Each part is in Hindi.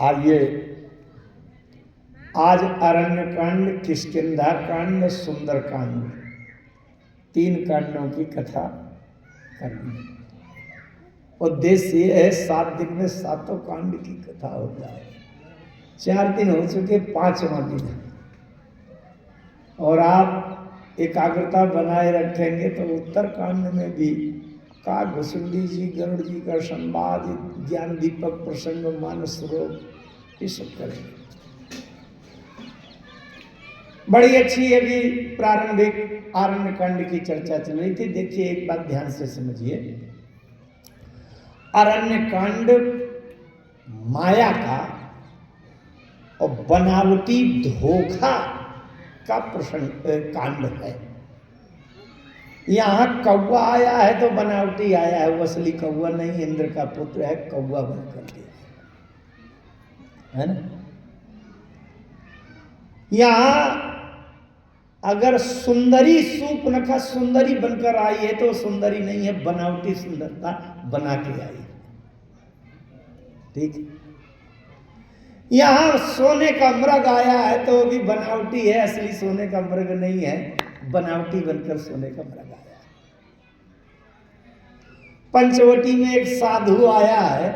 आइए आज अरण्य कांड, किष्किंधा कांड, सुंदर कांड, 3 कांडों की कथा करनी है। उद्देश्य ये है 7 दिन में 7 कांड की कथा हो जाए। 4 दिन हो चुके, 5वां दिन है और आप एकाग्रता बनाए रखेंगे तो उत्तर कांड में भी काकभुसुंडी जी, गरुड़ जी का संवाद, ज्ञान दीपक प्रसंग, मानस रोग, ये सब करेंगे। बड़ी अच्छी अभी प्रारंभिक आरण्य कांड की चर्चा चल रही थी। देखिए एक बात ध्यान से समझिए, अरण्य कांड माया का और बनावटी धोखा का प्रसंग कांड है। यहां कौवा आया है तो बनावटी आया है, वो असली कौवा नहीं, इंद्र का पुत्र है, कौवा बनकर के है ना। यहां अगर सुंदरी सूर्पनखा सुंदरी बनकर आई है तो सुंदरी नहीं है, बनावटी सुंदरता बना के आई है। ठीक। यहां सोने का मृग आया है तो वो भी बनावटी है, असली सोने का मृग नहीं है, बनावटी बनकर सोने का मृग आया है। पंचवटी में एक साधु आया है,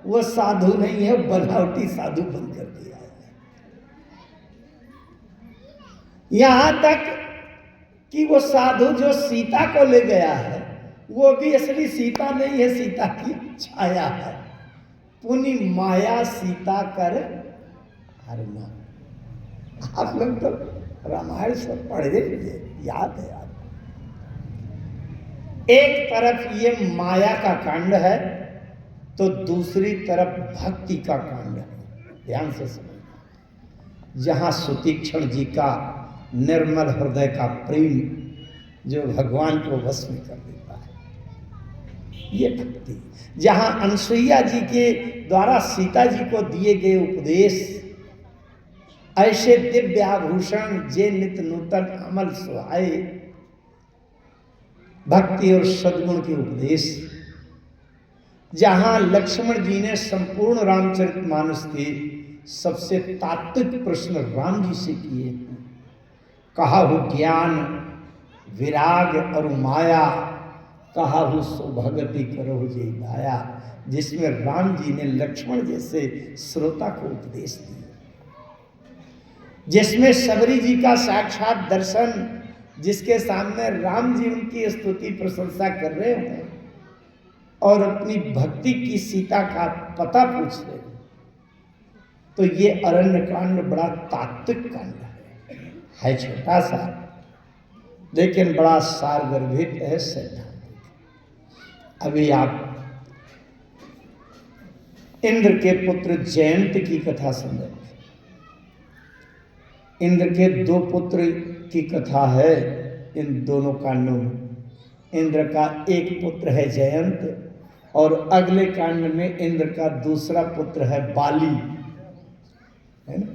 वो साधु नहीं है, बनावटी साधु बनकर के आया है। यहां तक कि वो साधु जो सीता को ले गया है वो भी असली सीता नहीं है, सीता की छाया है। पुनि माया सीता कर हरना। आप लोग तो रामायण सब पढ़े, याद है यार। एक तरफ ये माया का कांड है तो दूसरी तरफ भक्ति का कांड है। ध्यान से समझना, जहां सुतीक्षण जी का निर्मल हृदय का प्रेम जो भगवान को वश में कर देता है, ये भक्ति। जहां अनसुईया जी के द्वारा सीता जी को दिए गए उपदेश, ऐसे दिव्य आभूषण जे नित नूतन अमल सुहाए, भक्ति और सद्गुण के उपदेश। जहां लक्ष्मण जी ने संपूर्ण रामचरितमानस के सबसे तात्विक प्रश्न राम जी से किए, कहा हो ज्ञान विराग और माया, कहा हो सौभगति करो जे दाया, जिसमें राम जी ने लक्ष्मण जैसे श्रोता को उपदेश दिया, जिसमें शबरी जी का साक्षात दर्शन, जिसके सामने राम जी उनकी स्तुति प्रशंसा कर रहे हैं और अपनी भक्ति की सीता का पता पूछ रहे हैं। तो ये अरण्य कांड बड़ा तात्विक कांड है छोटा सा, लेकिन बड़ा सारगर्भित है, सैद्धांतिक। अभी आप इंद्र के पुत्र जयंत की कथा समझें। इंद्र के 2 पुत्र की कथा है इन दोनों कांडों में। इंद्र का एक पुत्र है जयंत और अगले कांड में इंद्र का दूसरा पुत्र है बाली, है ना।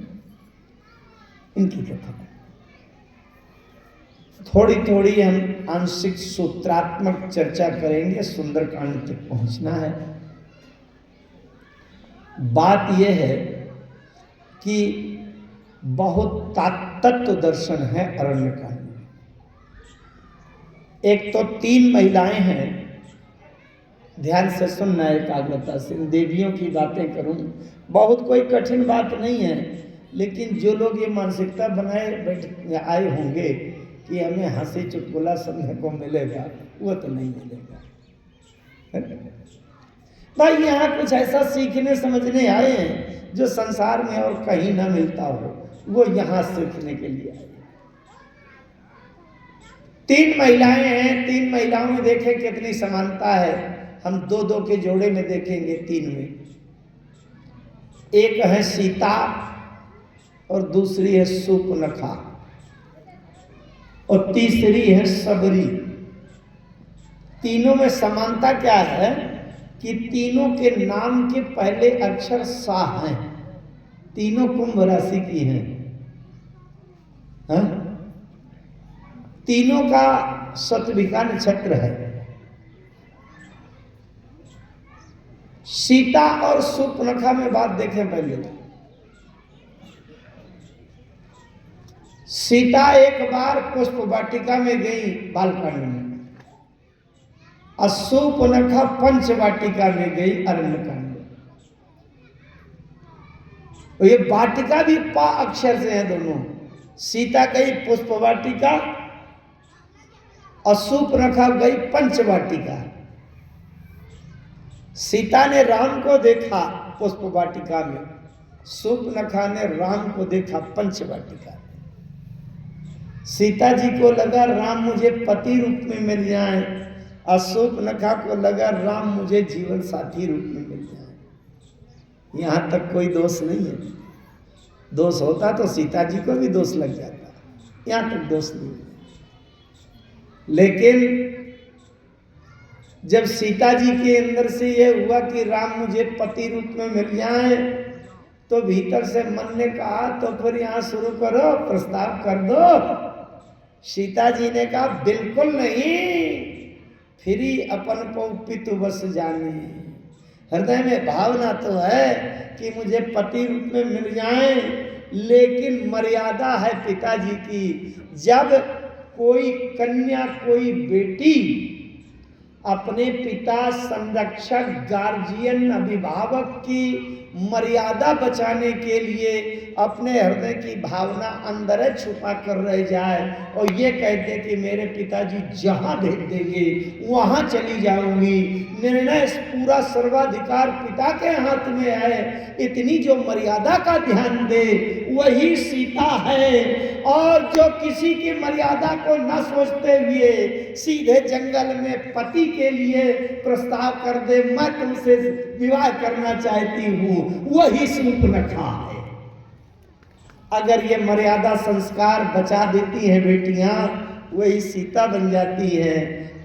इनकी कथा थोड़ी थोड़ी हम आंशिक सूत्रात्मक चर्चा करेंगे, सुंदरकांड तक पहुंचना है। बात यह है कि बहुत तत्व दर्शन है अरण्य कांड में। एक तो 3 महिलाएं हैं, ध्यान से सुनना एकाग्रता से। देवियों की बातें करूं, बहुत कोई कठिन बात नहीं है, लेकिन जो लोग ये मानसिकता बनाए बैठ आए होंगे कि हमें हंसी चुटकुला सुनने को मिलेगा, वो तो नहीं मिलेगा भाई। यहाँ कुछ ऐसा सीखने समझने आए हैं जो संसार में और कहीं ना मिलता हो, वो यहाँ सीखने के लिए आए। 3 महिलाएं हैं, 3 महिलाओं में देखें कितनी समानता है। हम 2-2 के जोड़े में देखेंगे, 3 में। एक है सीता और दूसरी है सूर्पनखा और तीसरी है शबरी। तीनों में समानता क्या है कि तीनों के नाम के पहले अक्षर सा हैं। तीनों कुंभ राशि की हैं, हाँ? तीनों का शतभिका नक्षत्र है। सीता और शूर्पणखा में बात देखें पहले। सीता एक बार पुष्प वाटिका में गई बालकांड में, और शूर्पणखा पंच वाटिका में गई अरण्यकांड में। ये वाटिका भी पा अक्षर से है दोनों। सीता गई पुष्प वाटिका और शूर्पणखा गई पंच वाटिका। सीता ने राम को देखा पुष्प वाटिका में, शूर्पणखा ने राम को देखा पंच वाटिका में। सीता जी को लगा राम मुझे पति रूप में मिल जाए, और शूर्पणखा को लगा राम मुझे जीवन साथी रूप में मिल जाए। यहां तक कोई दोष नहीं है। दोष होता तो सीता जी को भी दोष लग जाता, यहां तक दोष नहीं है। लेकिन जब सीता जी के अंदर से ये हुआ कि राम मुझे पति रूप में मिल जाए, तो भीतर से मन ने कहा तो फिर यहाँ शुरू करो, प्रस्ताव कर दो। सीता जी ने कहा बिल्कुल नहीं, फिर ही अपन पितु बस जाने। हृदय में भावना तो है कि मुझे पति रूप में मिल जाए, लेकिन मर्यादा है पिताजी की। जब कोई कन्या, कोई बेटी अपने पिता, संरक्षक, गार्जियन, अभिभावक की मर्यादा बचाने के लिए अपने हृदय की भावना अंदर छुपा कर रह जाए और ये कहते कि मेरे पिताजी जहां भेज देंगे वहां चली जाऊंगी, निर्णय पूरा सर्वाधिकार पिता के हाथ में है, इतनी जो मर्यादा का ध्यान दे वही सीता है। और जो किसी की मर्यादा को न सोचते हुए सीधे जंगल में पति के लिए प्रस्ताव कर दे, मैं तुमसे विवाह करना चाहती हूँ, वही शूर्पणखा है। अगर ये मर्यादा संस्कार बचा देती हैं बेटियां, वही सीता बन जाती है।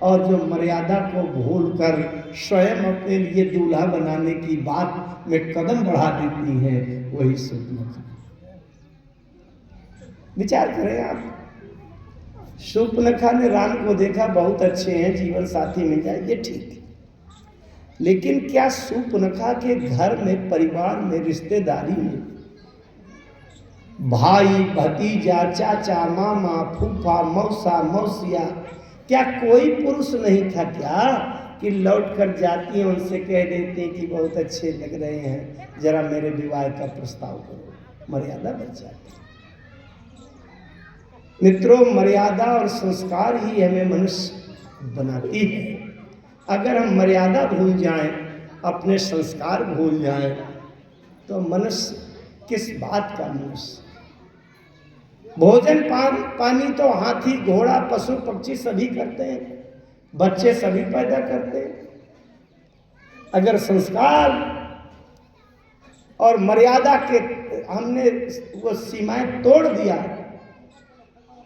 और जो मर्यादा को भूलकर स्वयं अपने लिए दूल्हा बनाने की बात में कदम बढ़ा देती है, वही शूर्पणखा। विचार करें आप। शूर्पणखा ने राम को देखा, बहुत अच्छे हैं, जीवन साथी मिल जाए, ये ठीक है। लेकिन क्या शूर्पणखा के घर में, परिवार में, रिश्तेदारी में, भाई, भतीजा, चाचा, मामा, फूफा, मौसा, मौसिया, क्या कोई पुरुष नहीं था क्या कि लौट कर जाती हैं, उनसे कह देते हैं कि बहुत अच्छे लग रहे हैं, जरा मेरे विवाह का प्रस्ताव करो। मर्यादा बच जाती है। मित्रों, मर्यादा और संस्कार ही हमें मनुष्य बनाती है। अगर हम मर्यादा भूल जाएं, अपने संस्कार भूल जाएं, तो मनुष्य किस बात का मनुष्य। भोजन पानी तो हाथी, घोड़ा, पशु पक्षी सभी करते हैं, बच्चे सभी पैदा करते हैं। अगर संस्कार और मर्यादा के हमने वो सीमाएं तोड़ दिया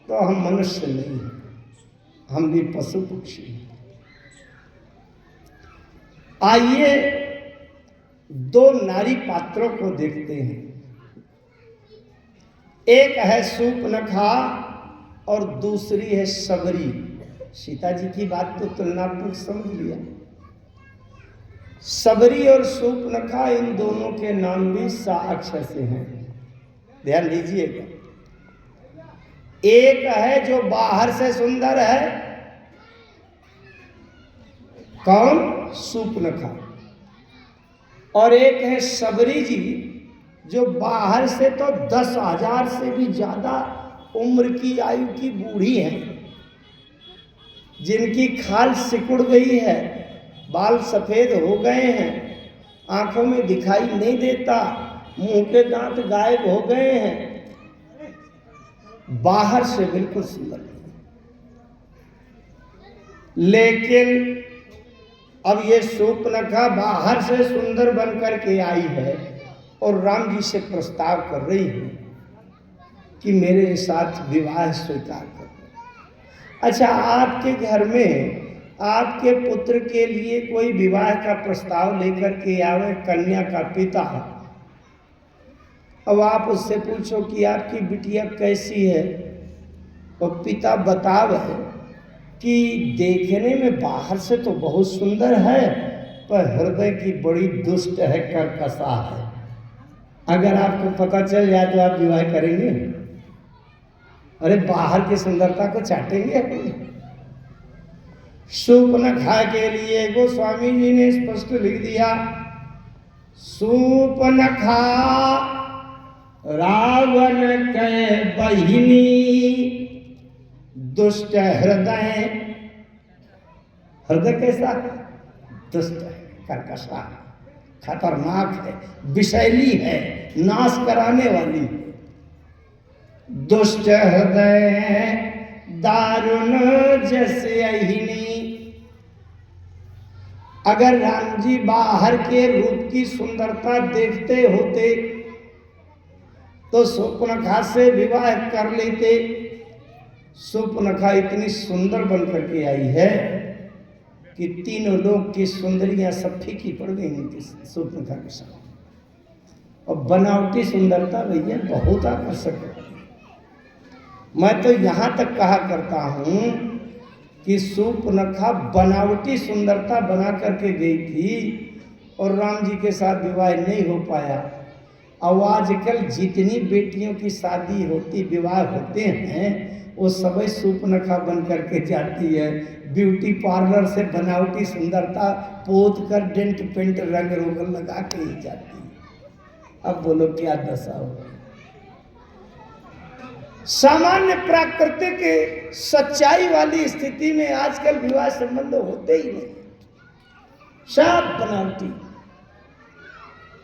तो हम मनुष्य नहीं हैं, हम भी पशु पक्षी हैं। आइए दो नारी पात्रों को देखते हैं। एक है शूर्पणखा और दूसरी है सबरी। सीता जी की बात तो तुलनात्मक समझ लिया। सबरी और शूर्पणखा, इन दोनों के नाम भी सा अक्षर से हैं, ध्यान दीजिएगा। एक है जो बाहर से सुंदर है, कौन? शूर्पणखा। और एक है सबरी जी, जो बाहर से तो 10,000 से भी ज्यादा उम्र की आयु की बूढ़ी हैं, जिनकी खाल सिकुड़ गई है, बाल सफेद हो गए हैं, आंखों में दिखाई नहीं देता, मुंह के दांत गायब हो गए हैं, बाहर से बिल्कुल सुंदर नहीं। लेकिन अब ये शूर्पणखा बाहर से सुंदर बनकर के आई है और राम जी से प्रस्ताव कर रही है कि मेरे साथ विवाह स्वीकार करो। अच्छा, आपके घर में आपके पुत्र के लिए कोई विवाह का प्रस्ताव लेकर के आवे, कन्या का पिता, अब आप उससे पूछो कि आपकी बिटिया कैसी है, और पिता बतावे कि देखने में बाहर से तो बहुत सुंदर है, पर हृदय की बड़ी दुष्ट है, कर्कशा है। अगर आपको पता चल जाए तो आप विवाह करेंगे? अरे बाहर की सुंदरता को चाटेंगे अपनी। सूपनखा के लिए गोस्वामी जी ने स्पष्ट लिख दिया, सूपनखा रावण के बहिनी, दुष्ट हृदय। हृदय कैसा? दुष्ट है, कर्कशा, खतरनाक है, विषैली है, नाश कराने वाली है। दुष्ट हृदय दारुण जैसे अहिनी। अगर राम जी बाहर के रूप की सुंदरता देखते होते तो सूपनखा से विवाह कर लेते। सूपनखा इतनी सुंदर बनकर के आई है कि तीनों लोग की सुंदरियां सब फीकी पड़ गई इनकी सूपनखा के साथ। और बनावटी सुंदरता भैया बहुत आकर्षक है। मैं तो यहां तक कहा करता हूं कि सूपनखा बनावटी सुंदरता बना करके गई थी और राम जी के साथ विवाह नहीं हो पाया। अब आजकल जितनी बेटियों की शादी होती, विवाह होते हैं, वो सभी सूपनखा बन करके जाती है। ब्यूटी पार्लर से बनावटी सुंदरता पोत कर डेंट पेंट रंग रोगन लगा के ही जाती है। अब बोलो क्या दशा हो। सामान्य प्राकृतिक सच्चाई वाली स्थिति में आजकल विवाह संबंध होते ही नहीं, सब बनावटी।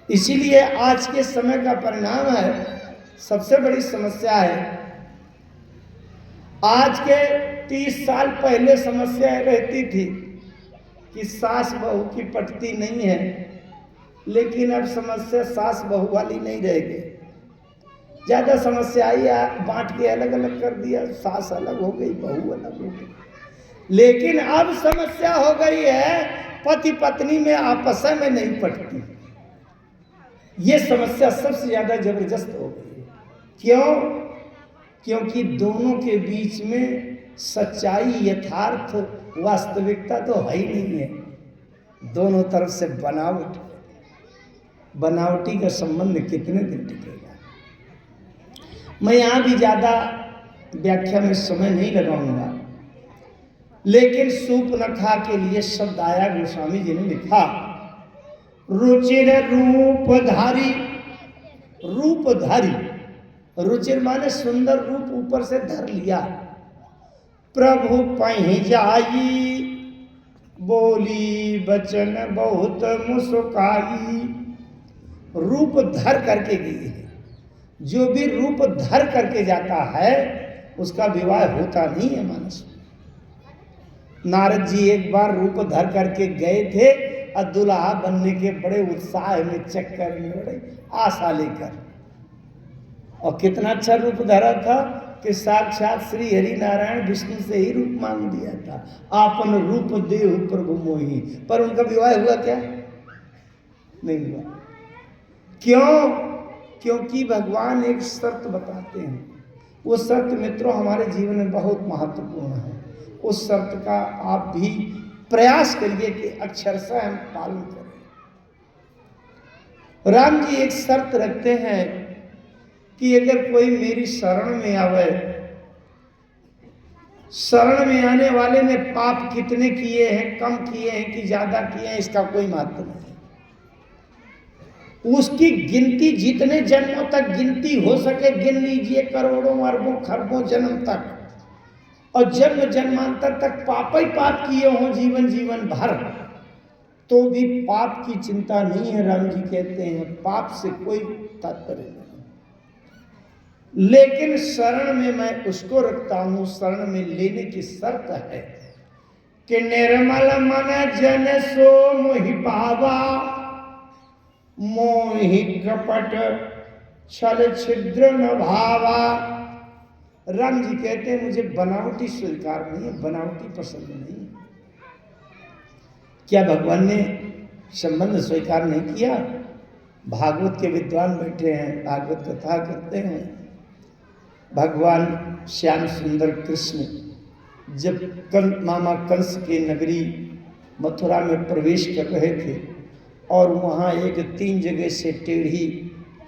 इसीलिए आज के समय का परिणाम है, सबसे बड़ी समस्या है। आज के 30 साल पहले समस्या रहती थी कि सास बहू की पटती नहीं है, लेकिन अब समस्या सास बहू वाली नहीं रहेगी। ज्यादा समस्या आई, बांट के अलग अलग कर दिया, सास अलग हो गई, बहू अलग हो गई। लेकिन अब समस्या हो गई है पति पत्नी में आपस में नहीं पटती। ये समस्या सबसे ज्यादा जबरदस्त हो गई है। क्यों? क्योंकि दोनों के बीच में सच्चाई, यथार्थ, वास्तविकता तो है ही नहीं है। दोनों तरफ से बनावट। बनावटी का संबंध कितने दिन टिकेगा? मैं यहां भी ज्यादा व्याख्या में समय नहीं लगाऊंगा, लेकिन सूपनखा के लिए शब्द आया, गोस्वामी जी ने लिखा, रुचिर रूपधारी। रूपधारी, रुचिर माने सुंदर रूप ऊपर से धर लिया। प्रभु पहि जाई, बोली बचन बहुत मुस्काई। रूप धर करके गई है। जो भी रूप धर करके जाता है उसका विवाह होता नहीं है मानस। नारद जी एक बार रूप धर करके गए थे और दुल्हा बनने के बड़े उत्साह में, चक्कर में, बड़े आशा लेकर। और कितना अच्छा रूप धरा था कि साक्षात श्री हरि नारायण विष्णु से ही रूप मांग दिया था, आपन रूप देहु प्रभु मोहि। पर उनका विवाह हुआ क्या? नहीं हुआ। क्यों? क्योंकि भगवान एक शर्त बताते हैं। वो शर्त मित्रों हमारे जीवन में बहुत महत्वपूर्ण है। उस शर्त का आप भी प्रयास करिए कि अक्षरशः हम पालन करें। राम जी एक शर्त रखते हैं कि अगर कोई मेरी शरण में आवे, शरण में आने वाले ने पाप कितने किए हैं, कम किए हैं कि ज्यादा किए हैं, इसका कोई महत्व नहीं। उसकी गिनती जितने जन्मों तक गिनती हो सके गिन लीजिए, करोड़ों अरबों खरबों जन्म तक, और जन्म जन्मांतर तक पाप ही पाप किए हों जीवन जीवन भर, तो भी पाप की चिंता नहीं है। राम जी कहते हैं पाप से कोई तात्पर्य नहीं। लेकिन शरण में मैं उसको रखता हूं, शरण में लेने की शर्त है कि निर्मल मन जन सो मोहि पावा, मोहि कपट छल छिद्र न भावा। राम जी कहते हैं मुझे बनावटी स्वीकार नहीं है, बनावटी पसंद नहीं है। क्या भगवान ने संबंध स्वीकार नहीं किया? भागवत के विद्वान बैठे हैं, भागवत कथा करते हैं। भगवान श्याम सुंदर कृष्ण जब मामा कंस की नगरी मथुरा में प्रवेश कर रहे थे और वहाँ एक 3 जगह से टेढ़ी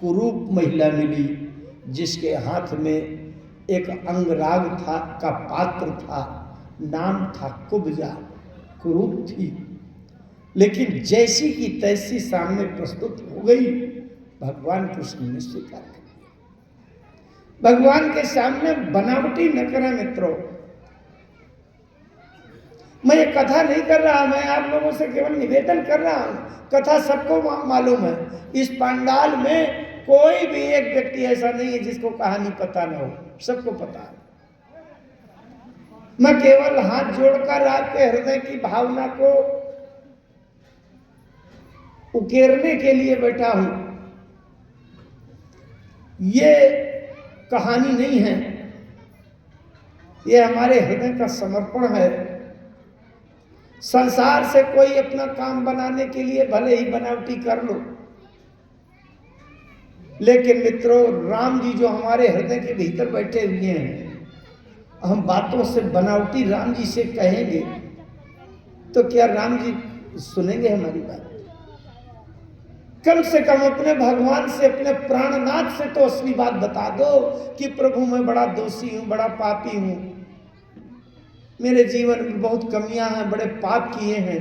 कुरूप महिला मिली, जिसके हाथ में एक अंगराग था का पात्र था, नाम था कुब्जा। कुरूप थी, लेकिन जैसी की तैसी सामने प्रस्तुत हो गई, भगवान कृष्ण ने स्वीकार कर लिया। भगवान के सामने बनावटी न करें मित्रों। मैं ये कथा नहीं कर रहा, मैं आप लोगों से केवल निवेदन कर रहा हूं। कथा सबको मालूम है। इस पंडाल में कोई भी एक व्यक्ति ऐसा नहीं है जिसको कहानी पता न हो, सबको पता है। मैं केवल हाथ जोड़कर आपके हृदय की भावना को उकेरने के लिए बैठा हूं। ये कहानी नहीं है, ये हमारे हृदय का समर्पण है। संसार से कोई अपना काम बनाने के लिए भले ही बनावटी कर लो, लेकिन मित्रों, राम जी जो हमारे हृदय के भीतर बैठे हुए हैं, हम बातों से बनावटी राम जी से कहेंगे तो क्या राम जी सुनेंगे हमारी बात? कम से कम अपने भगवान से, अपने प्राणनाथ से तो असली बात बता दो कि प्रभु मैं बड़ा दोषी हूं, बड़ा पापी हूं, मेरे जीवन में बहुत कमियां हैं, बड़े पाप किए हैं।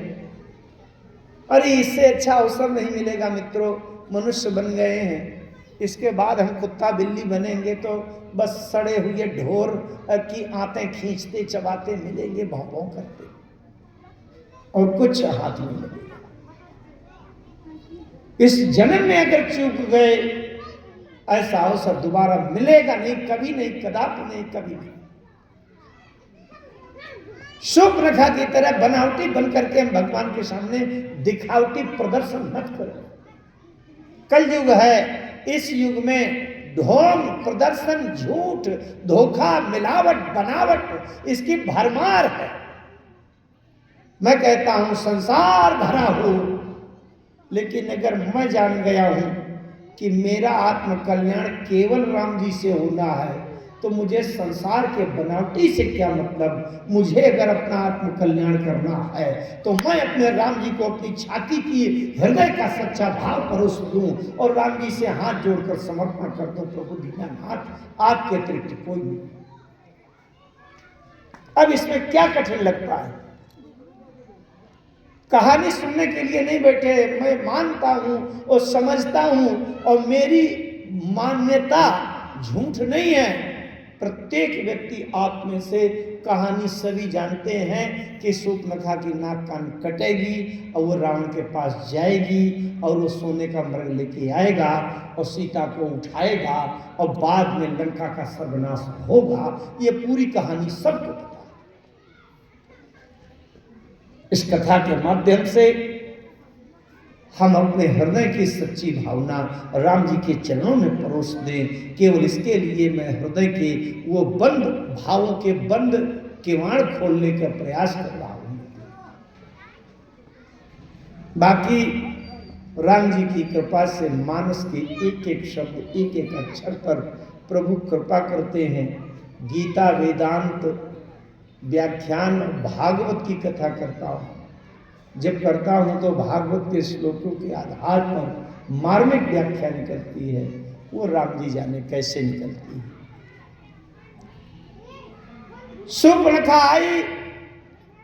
अरे इससे अच्छा अवसर नहीं मिलेगा मित्रों। मनुष्य बन गए हैं, इसके बाद हम कुत्ता बिल्ली बनेंगे तो बस सड़े हुए ढोर की आंतें खींचते चबाते मिलेंगे, भौं भौं करते, और कुछ हाथ नहीं लगेगा। इस जन्म में अगर चूक गए, ऐसा अवसर दोबारा मिलेगा नहीं, कभी नहीं, कदापि नहीं, कभी नहीं। शूर्पणखा की तरह बनावटी बनकर के हम भगवान के सामने दिखावटी प्रदर्शन मत करो। कलयुग है, इस युग में ढोंग, प्रदर्शन, झूठ, धोखा, मिलावट, बनावट, इसकी भरमार है। मैं कहता हूं संसार भरा हो, लेकिन अगर मैं जान गया हूं कि मेरा आत्म कल्याण केवल राम जी से होना है, तो मुझे संसार के बनावटी से क्या मतलब। मुझे अगर अपना आत्म कल्याण करना है तो मैं अपने राम जी को अपनी छाती की हृदय का सच्चा भाव परोस दूं और राम जी से हाथ जोड़कर समर्पण कर दूं, प्रभु दीनानाथ आपके अतिरिक्त कोई नहीं। अब इसमें क्या कठिन लगता है? कहानी सुनने के लिए नहीं बैठे। मैं मानता हूं और समझता हूं, और मेरी मान्यता झूठ नहीं है। प्रत्येक व्यक्ति आप में से कहानी सभी जानते हैं कि शूर्पणखा की नाक कान कटेगी और वो रावण के पास जाएगी और वो सोने का मृग लेके आएगा और सीता को उठाएगा और बाद में लंका का सर्वनाश होगा। ये पूरी कहानी सबको पता है। इस कथा के माध्यम से हम अपने हृदय की सच्ची भावना राम जी के चरणों में परोस दें। केवल इसके लिए मैं हृदय के वो बंद भावों के बंद किवाड़ खोलने का प्रयास कर रहा हूं। बाकी राम जी की कृपा से मानस के एक एक शब्द, एक एक अक्षर पर प्रभु कृपा करते हैं। गीता, वेदांत, व्याख्यान, भागवत की कथा करता हूं। जब करता हूं तो भागवत के श्लोकों के आधार पर मार्मिक व्याख्या निकलती है, वो राम जी जाने कैसे निकलती है। शूर्पणखा आई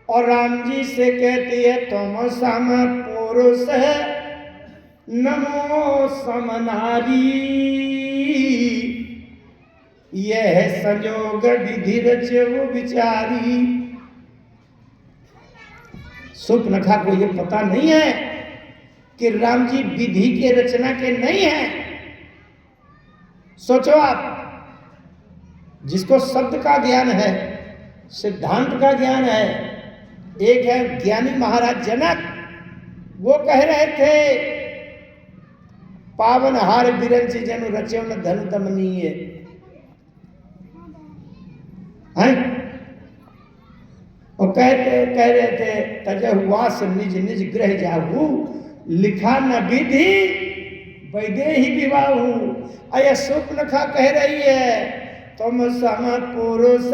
और राम जी से कहती है, तुम सम पुरुष है नमो समनारी, यह संयोग विधि रचो विचारी। शूर्पणखा को यह पता नहीं है कि राम जी विधि के रचना के नहीं है। सोचो आप, जिसको शब्द का ज्ञान है, सिद्धांत का ज्ञान है। एक है ज्ञानी महाराज जनक, वो कह रहे थे पावन हार बिरंच जनु रचो न धन दमनीय हैं, और कह रहे थे तजहुआस निज निज ग्रह जाहू, लिखा न विधि वैदे ही विवाहू। अय शूर्पणखा कह रही है, तुम सम पुरुष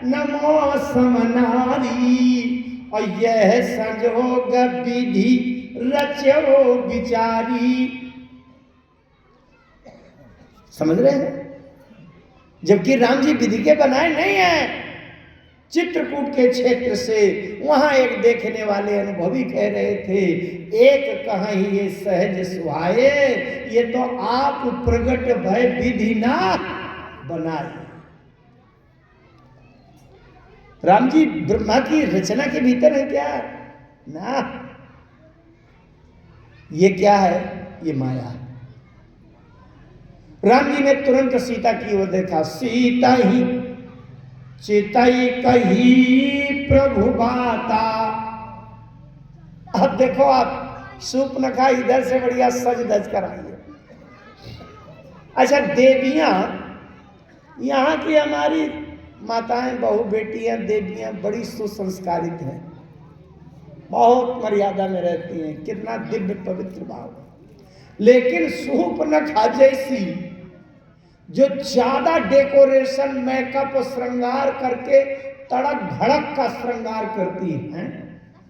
नमो समनारी, और यह संजोग विधि रचो विचारी। समझ रहे हैं? जबकि राम जी विधि के बनाए नहीं हैं। चित्रकूट के क्षेत्र से वहां एक देखने वाले अनुभवी कह रहे थे, एक कहीं ये सहज सुहाए, ये तो आप प्रगट भय विधि ना बनाए। राम जी ब्रह्मा की रचना के भीतर है क्या? ना, ये क्या है? ये माया है। राम जी ने तुरंत सीता की ओर देखा। सीता ही चितई कही प्रभु बाता। अब देखो आप, सूर्पनखा इधर से बढ़िया सज धज कर आई है। अच्छा, देवियां यहाँ की हमारी माताएं, बहू, बेटियां, देवियां बड़ी सुसंस्कारित हैं, बहुत मर्यादा में रहती हैं, कितना दिव्य पवित्र भाव। लेकिन सूर्पनखा जैसी जो ज्यादा डेकोरेशन, मेकअप, श्रृंगार करके तड़क भड़क का श्रृंगार करती है,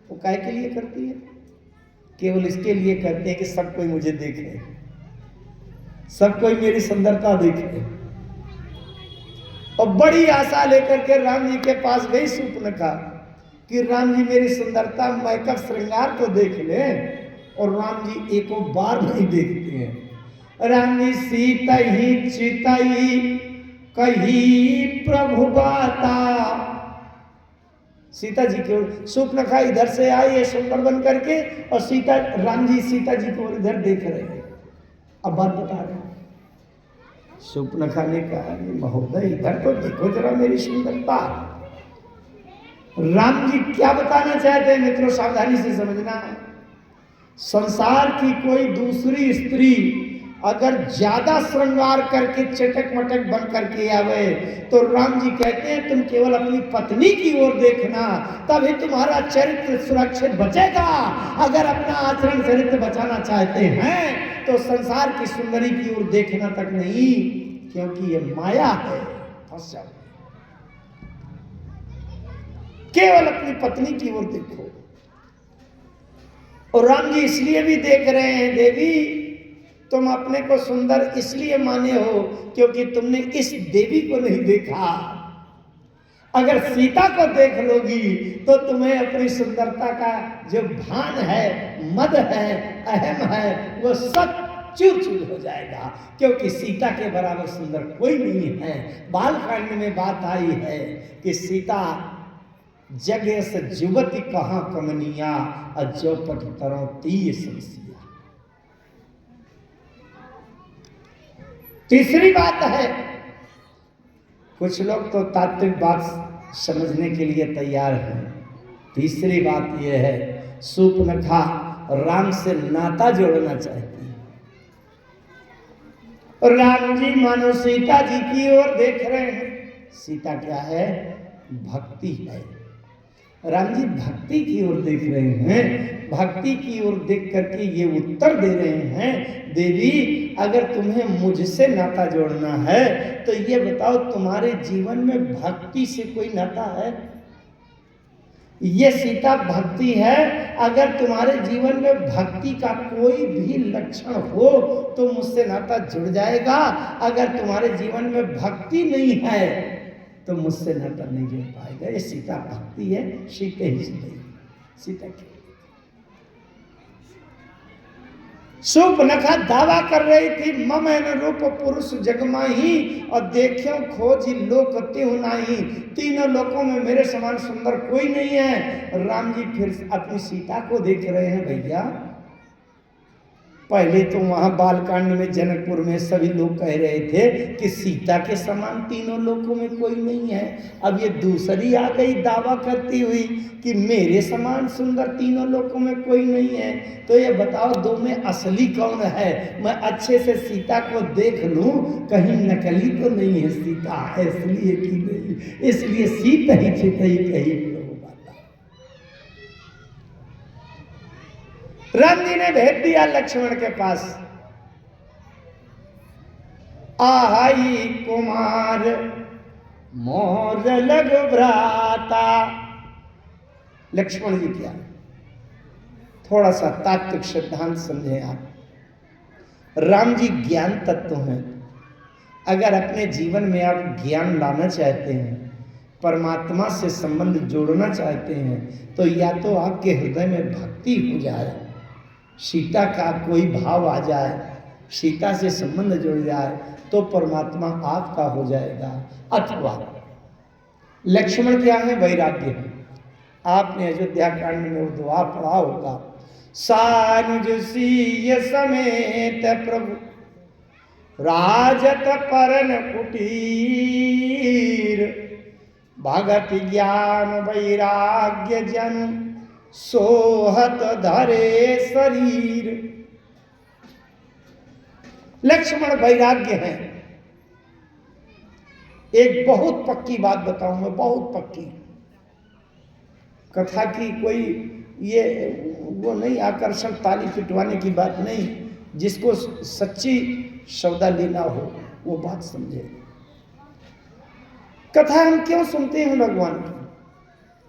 वो काहे के लिए करती है? केवल इसके लिए करते हैं कि सब कोई मुझे देखे, सब कोई मेरी सुंदरता देखे। और बड़ी आशा लेकर के राम जी के पास गई सूर्पनखा कि राम जी मेरी सुंदरता, मेकअप, श्रृंगार को देख ले। और राम जी एको बार नहीं देखते हैं। राम जी सीता ही चितई कही प्रभु बाता। सीता जी की ओर सूर्पनखा इधर से आई है सुंदर बन करके, और सीता, राम जी सीता जी को इधर देख रहे हैं। अब बात बता रहे हैं। सूर्पनखा ने कहा, महोदय इधर तो देखो जरा मेरी सुंदरता। राम जी क्या बताना चाहते हैं मित्रों, सावधानी से समझना। संसार की कोई दूसरी स्त्री अगर ज्यादा श्रृंगार करके चटक मटक बन करके आवे तो राम जी कहते हैं तुम केवल अपनी पत्नी की ओर देखना, तभी तुम्हारा चरित्र सुरक्षित बचेगा। अगर अपना आचरण चरित्र बचाना चाहते हैं तो संसार की सुंदरी की ओर देखना तक नहीं, क्योंकि ये माया है, फंस जाओ। केवल अपनी पत्नी की ओर देखो। और राम जी इसलिए भी देख रहे हैं, देवी तुम अपने को सुंदर इसलिए माने हो क्योंकि तुमने इस देवी को नहीं देखा। अगर सीता को देख लोगी तो तुम्हें अपनी सुंदरता का जो भान है, मद है, अहम है, वो सब चूर चूर हो जाएगा, क्योंकि सीता के बराबर सुंदर कोई नहीं है। बालकांड में बात आई है कि सीता जगे से जुवती कहाँ कमनिया, अजोपट तरों तीय समसिया। तीसरी बात है, कुछ लोग तो तात्विक बात समझने के लिए तैयार हैं। तीसरी बात यह है, सूर्पनखा राम से नाता जोड़ना चाहती है। और राम जी मानो सीता जी की ओर देख रहे हैं। सीता क्या है? भक्ति है। राम जी भक्ति की ओर देख रहे हैं। भक्ति की ओर देख करके ये उत्तर दे रहे हैं, देवी अगर तुम्हें मुझसे नाता जोड़ना है तो ये बताओ तुम्हारे जीवन में भक्ति से कोई नाता है? ये सीता भक्ति है। अगर तुम्हारे जीवन में भक्ति का कोई भी लक्षण हो तो मुझसे नाता जुड़ जाएगा। अगर तुम्हारे जीवन में भक्ति नहीं है तो मुझसे नाता नहीं जुड़ पाएगा। ये सीता भक्ति है, सीते ही सीता की। सूर्पनखा दावा कर रही थी, ममैन रूप पुरुष जगमाही और देखियो खोजी लोक त्यू नाही। तीनों लोकों में मेरे समान सुंदर कोई नहीं है। राम जी फिर अपनी सीता को देख रहे हैं। भैया पहले तो वहां बालकांड में जनकपुर में सभी लोग कह रहे थे कि सीता के समान तीनों लोकों में कोई नहीं है। अब ये दूसरी आ गई दावा करती हुई कि मेरे समान सुंदर तीनों लोकों में कोई नहीं है। तो ये बताओ दो में असली कौन है? मैं अच्छे से सीता को देख लूं, कहीं नकली तो नहीं है सीता, है इसलिए कि नहीं, इसलिए सीता ही चितई कही प्रभु बाता। राम जी ने भेज दिया लक्ष्मण के पास। आई कुमार मोर लग भ्राता, लक्ष्मण जी क्या? थोड़ा सा तात्विक सिद्धांत समझें आप। राम जी ज्ञान तत्व हैं। अगर अपने जीवन में आप ज्ञान लाना चाहते हैं, परमात्मा से संबंध जोड़ना चाहते हैं, तो या तो आपके हृदय में भक्ति हो जाए, सीता का कोई भाव आ जाए, सीता से संबंध जुड़ जाए, तो परमात्मा आपका हो जाएगा। अथवा लक्ष्मण क्या है? वैराग्य है। आपने अयोध्या कांड में वो दुआ पढ़ा होगा, सानुज सीय समेत प्रभु राजत परन कुटीर, भगत ज्ञान वैराग्य जन सोहत धरे शरीर। लक्ष्मण वैराग्य है। एक बहुत पक्की बात बताऊं मैं, बहुत पक्की। कथा की कोई ये वो नहीं, आकर्षण ताली पिटवाने की बात नहीं। जिसको सच्ची सौदा लेना हो वो बात समझे। कथा हम क्यों सुनते हैं भगवान की?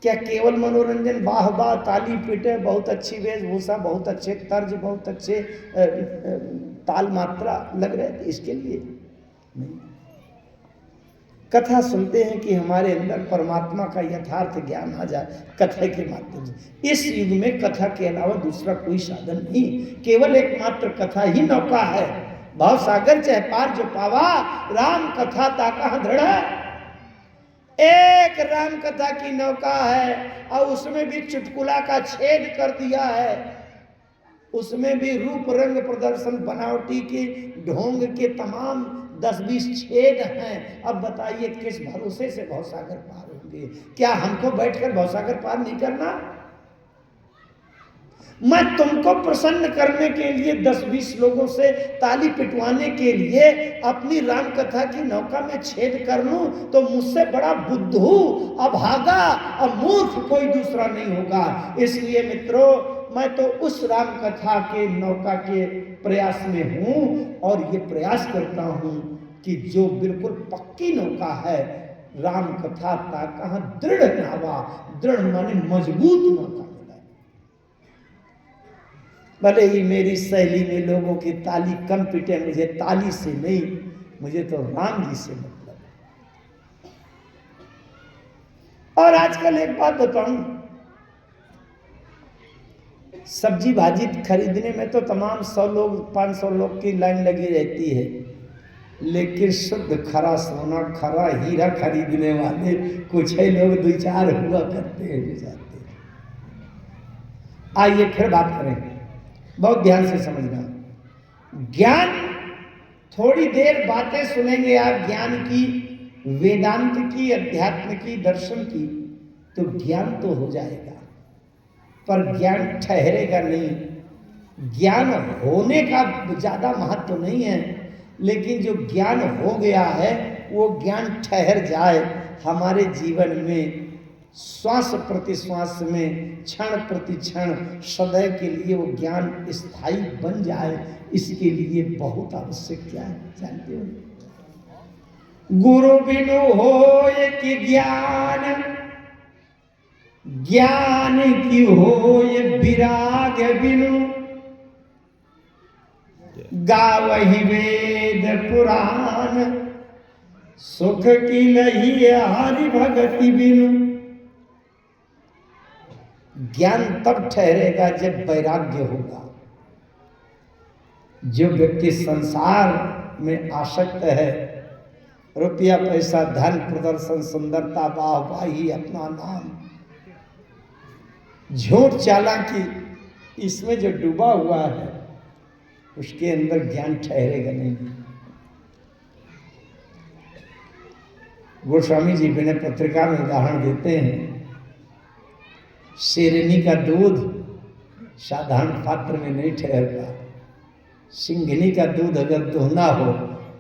क्या केवल मनोरंजन, वाह वाह, ताली पीटे, बहुत अच्छी वेशभूषा, बहुत अच्छे तर्ज, बहुत अच्छे ताल मात्रा लग रहे थे, इसके लिए नहीं। कथा सुनते हैं कि हमारे अंदर परमात्मा का यथार्थ ज्ञान आ जाए कथा के माध्यम से। इस युग में कथा के अलावा दूसरा कोई साधन नहीं, केवल एकमात्र कथा ही नौका है। भाव सागर चाहे पार जो पावा, राम कथा ताका दृढ़। एक राम कथा की नौका है और उसमें भी चुटकुला का छेद कर दिया है। उसमें भी रूप रंग प्रदर्शन बनावटी के ढोंग के तमाम 10-20 छेद हैं। अब बताइए किस भरोसे से भवसागर पार होंगे? क्या हमको बैठकर भवसागर पार नहीं करना? मैं तुमको प्रसन्न करने के लिए 10-20 लोगों से ताली पिटवाने के लिए अपनी राम कथा की नौका में छेद कर लूं, तो मुझसे बड़ा बुद्धू, अभागा और मूर्ख कोई दूसरा नहीं होगा। इसलिए मित्रों, मैं तो उस राम कथा के नौका के प्रयास में हूं और ये प्रयास करता हूं कि जो बिल्कुल पक्की नौका है, राम कथा ताका दृढ़ नावा, दृढ़ माने मजबूत नौका मिला। भले ही मेरी शैली में लोगों की ताली कम पिटे, मुझे ताली से नहीं, मुझे तो राम जी से मतलब है। और आजकल एक बात बताऊं, सब्जी भाजी खरीदने में तो तमाम 100 लोग 500 लोग की लाइन लगी रहती है, लेकिन शुद्ध खरा सोना, खरा हीरा खरीदने वाले कुछ ही लोग 2-4 हुआ करते हैं, जो जाते हैं। आइए फिर बात करें, बहुत ध्यान से समझना। ज्ञान, थोड़ी देर बातें सुनेंगे आप ज्ञान की, वेदांत की, अध्यात्म की, दर्शन की, तो ज्ञान तो हो जाएगा, पर ज्ञान ठहरेगा नहीं। ज्ञान होने का ज्यादा महत्व नहीं है, लेकिन जो ज्ञान हो गया है वो ज्ञान ठहर जाए हमारे जीवन में, श्वास प्रति श्वास में, क्षण प्रति क्षण, सदैव के लिए वो ज्ञान स्थायी बन जाए, इसके लिए बहुत आवश्यक क्या है जानते हो? गुरु बिनु होय कि ज्ञान, ज्ञान की होय विराग बिनु, गावहि वेद पुराण, सुख की लही हरि भगति बिनु। ज्ञान तब ठहरेगा जब वैराग्य होगा। जो व्यक्ति संसार में आसक्त है, रुपया पैसा धन प्रदर्शन सुंदरता वाहवाही अपना नाम झूठ चालाकी, इसमें जो डूबा हुआ है उसके अंदर ज्ञान ठहरेगा नहीं। गोस्वामी जी विनय पत्रिका में उदाहरण देते हैं, शेरनी का दूध साधारण पात्र में नहीं ठहरता, सिंघनी का दूध अगर दोहना हो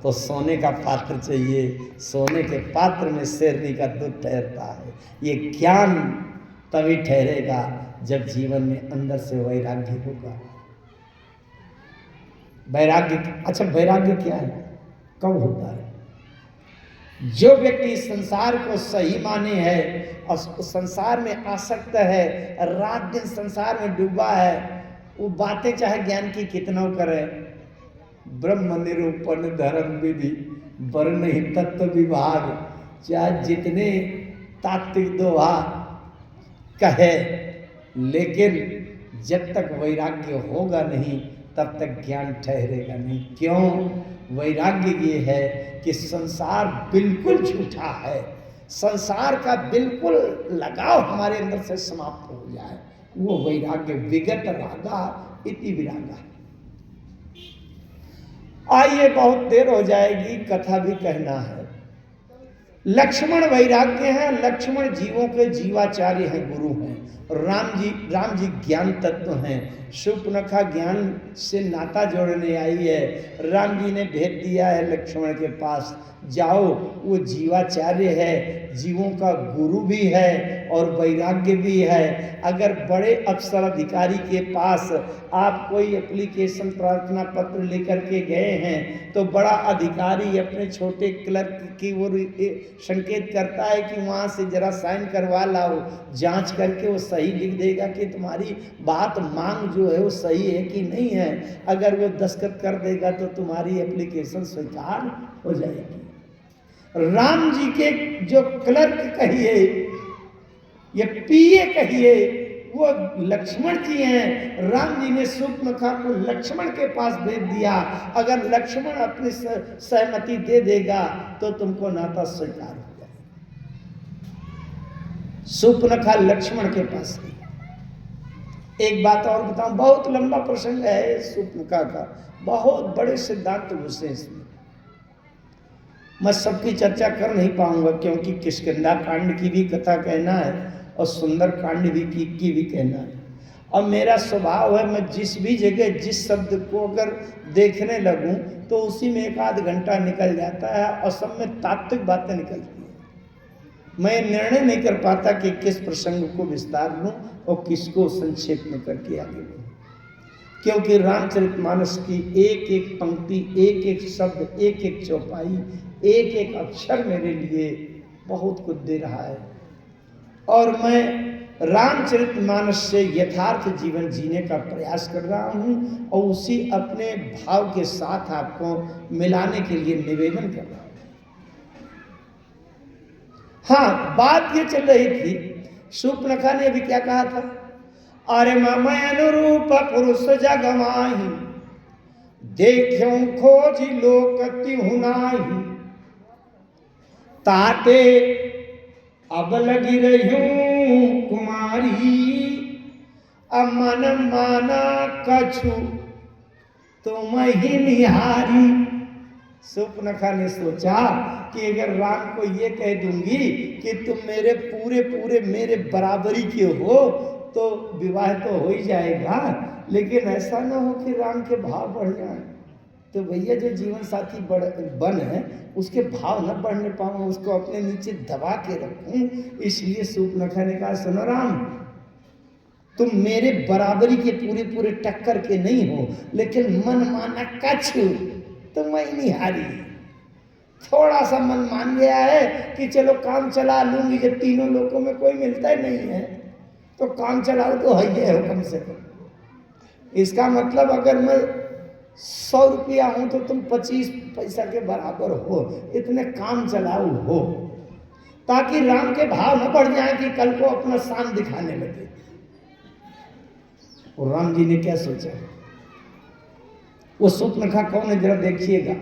तो सोने का पात्र चाहिए, सोने के पात्र में शेरनी का दूध ठहरता है। ये ज्ञान तभी ठहरेगा जब जीवन में अंदर से वैराग्य होगा। वैराग्य, अच्छा वैराग्य क्या है, कब होता है? जो व्यक्ति इस संसार को सही माने है और संसार में आसक्त है, रात दिन संसार में डूबा है, वो बातें चाहे ज्ञान की कितना करे, ब्रह्म निरूपण धर्म विधि वर्ण ही तत्व विभाग, चाहे जितने तात्विक दोहा कहे, लेकिन जब तक वैराग्य होगा नहीं तब तक ज्ञान ठहरेगा नहीं। क्यों? वैराग्य ये है कि संसार बिल्कुल झूठा है, संसार का बिल्कुल लगाव हमारे अंदर से समाप्त हो जाए, वो वैराग्य। विगत रागा इति विरागा। आइए, बहुत देर हो जाएगी, कथा भी कहना है। लक्ष्मण वैराग्य हैं, लक्ष्मण जीवों के जीवाचार्य हैं, गुरु हैं। राम जी ज्ञान तत्व हैं। शूर्पणखा ज्ञान से नाता जोड़ने आई है। राम जी ने भेज दिया है लक्ष्मण के पास, जाओ, वो जीवाचार्य है, जीवों का गुरु भी है और वैराग्य भी है। अगर बड़े अफसर अधिकारी के पास आप कोई एप्लीकेशन प्रार्थना पत्र लेकर के गए हैं तो बड़ा अधिकारी अपने छोटे क्लर्क की ओर संकेत करता है कि वहाँ से जरा साइन करवा लाओ, जांच करके वो सही लिख देगा कि तुम्हारी बात मांग जो है वो सही है कि नहीं है। अगर वो दस्तखत कर देगा तो तुम्हारी एप्लीकेशन स्वीकार हो जाएगी। राम जी के जो क्लर्क कहिए या पीए कहिए, वो लक्ष्मण जी हैं। राम जी ने शूर्पणखा को लक्ष्मण के पास भेज दिया। अगर लक्ष्मण अपनी सहमति दे देगा तो तुमको नाता स्वीकार हो जाएगा। शूर्पणखा लक्ष्मण के पास गई। एक बात और बताऊं, बहुत लंबा प्रसंग है शूर्पणखा का, बहुत बड़े सिद्धांत घुसे इसमें, मैं सबकी चर्चा कर नहीं पाऊंगा क्योंकि किष्किंधा कांड की भी कथा कहना है और सुंदर कांड भी की भी कहना है। और मेरा स्वभाव है, मैं जिस भी जगह जिस शब्द को अगर देखने लगूं तो उसी में 1 आध घंटा निकल जाता है और सब में तात्विक बातें निकलती हैं। मैं निर्णय नहीं कर पाता कि किस प्रसंग को विस्तार लूं और किसको संक्षेप में करके आगे बढ़ूं, क्योंकि रामचरितमानस की एक एक पंक्ति, एक एक शब्द, एक एक चौपाई, एक एक अक्षर मेरे लिए बहुत कुछ दे रहा है। और मैं रामचरितमानस से यथार्थ जीवन जीने का प्रयास कर रहा हूं और उसी अपने भाव के साथ आपको मिलाने के लिए निवेदन कर रहा हूं। हाँ, बात ये चल रही थी, शूर्पणखा ने अभी क्या कहा था, अरे मैं अनुरूप पुरुष जग माही, देखूं खोज लोक तिहु नाही, ताते अब लगी रही कुमारी, अब मन माना कछु तुम ही निहारी। शूर्पणखा ने सोचा कि अगर राम को ये कह दूंगी कि तुम मेरे पूरे पूरे मेरे बराबरी के हो तो विवाह तो हो ही जाएगा, लेकिन ऐसा ना हो कि राम के भाव बढ़ जाए। तो भैया जो जीवन साथी बन है उसके भाव न बढ़ने पाऊँ, उसको अपने नीचे दबा के रखूं। इसलिए शूर्पणखा ने कहा, सुनो राम, तुम मेरे बराबरी के पूरे पूरे टक्कर के नहीं हो, लेकिन मन माना कछु तुम ही नहीं हारी। थोड़ा सा मन मान गया है कि चलो काम चला लूंगी, जब तीनों लोगों में कोई मिलता ही नहीं है तो काम चलाओ तो है हो कम से कम। इसका मतलब अगर मैं 100 रुपया हूं तो तुम 25 पैसा के बराबर हो, इतने काम चलाऊ हो, ताकि राम के भाव न बढ़ जाए कि कल को अपना शान दिखाने लगे। और राम जी ने क्या सोचा, वो शूर्पणखा कौन है जरा देखिएगा।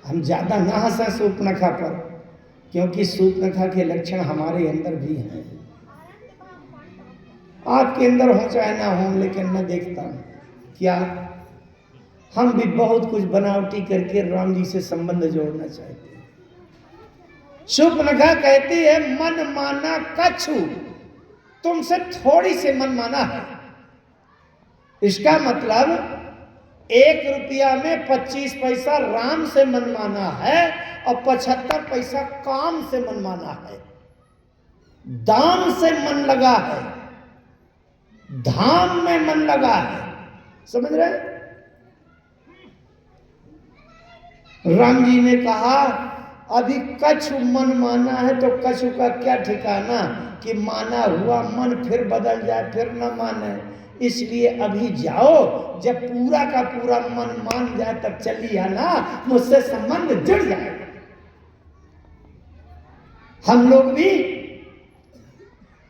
हम ज्यादा ना हंसें शूर्पणखा पर, क्योंकि शूर्पणखा के लक्षण हमारे अंदर भी हैं। आपके अंदर हो चाहे ना हो, लेकिन मैं देखता हूं क्या हम भी बहुत कुछ बनावटी करके राम जी से संबंध जोड़ना चाहते हैं। शूर्पणखा कहती है, मन माना कछु, तुमसे थोड़ी से मन माना है। इसका मतलब 1 रुपया में 25 पैसा राम से मनमाना है और 75 पैसा काम से मनमाना है। दाम से मन लगा है, धाम में मन लगा है। समझ रहे? राम जी ने कहा, अभी कछु मन माना है तो कछु का क्या ठिकाना, कि माना हुआ मन फिर बदल जाए, फिर न माने। इसलिए अभी जाओ, जब पूरा का पूरा मन मान जाए तब चली आना, मुझसे संबंध जुड़ जाए। हम लोग भी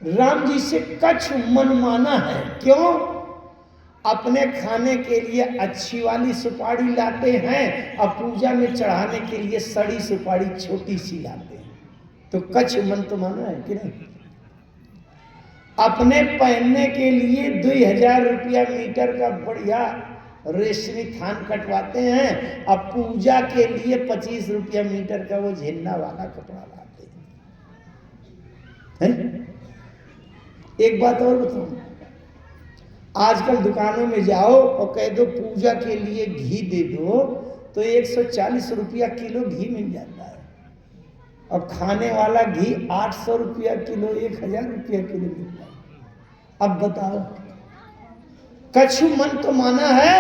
राम जी से कछु मन माना है। क्यों? अपने खाने के लिए अच्छी वाली सुपारी लाते हैं और पूजा में चढ़ाने के लिए सड़ी सुपारी छोटी सी लाते हैं, तो कछु मन तो माना है कि नहीं? अपने पहनने के लिए 2000 रुपया मीटर का बढ़िया रेशमी थान कटवाते हैं, अब पूजा के लिए 25 रुपया मीटर का वो झेन्ना वाला कपड़ा लाते हैं। एक बात और बताऊं, आजकल दुकानों में जाओ और कह दो पूजा के लिए घी दे दो, तो 140 रुपया किलो घी मिल जाता है। अब खाने वाला घी 800 रुपया किलो, 1000 रुपया किलो मिलता है। अब बताओ, कछु मन तो माना है,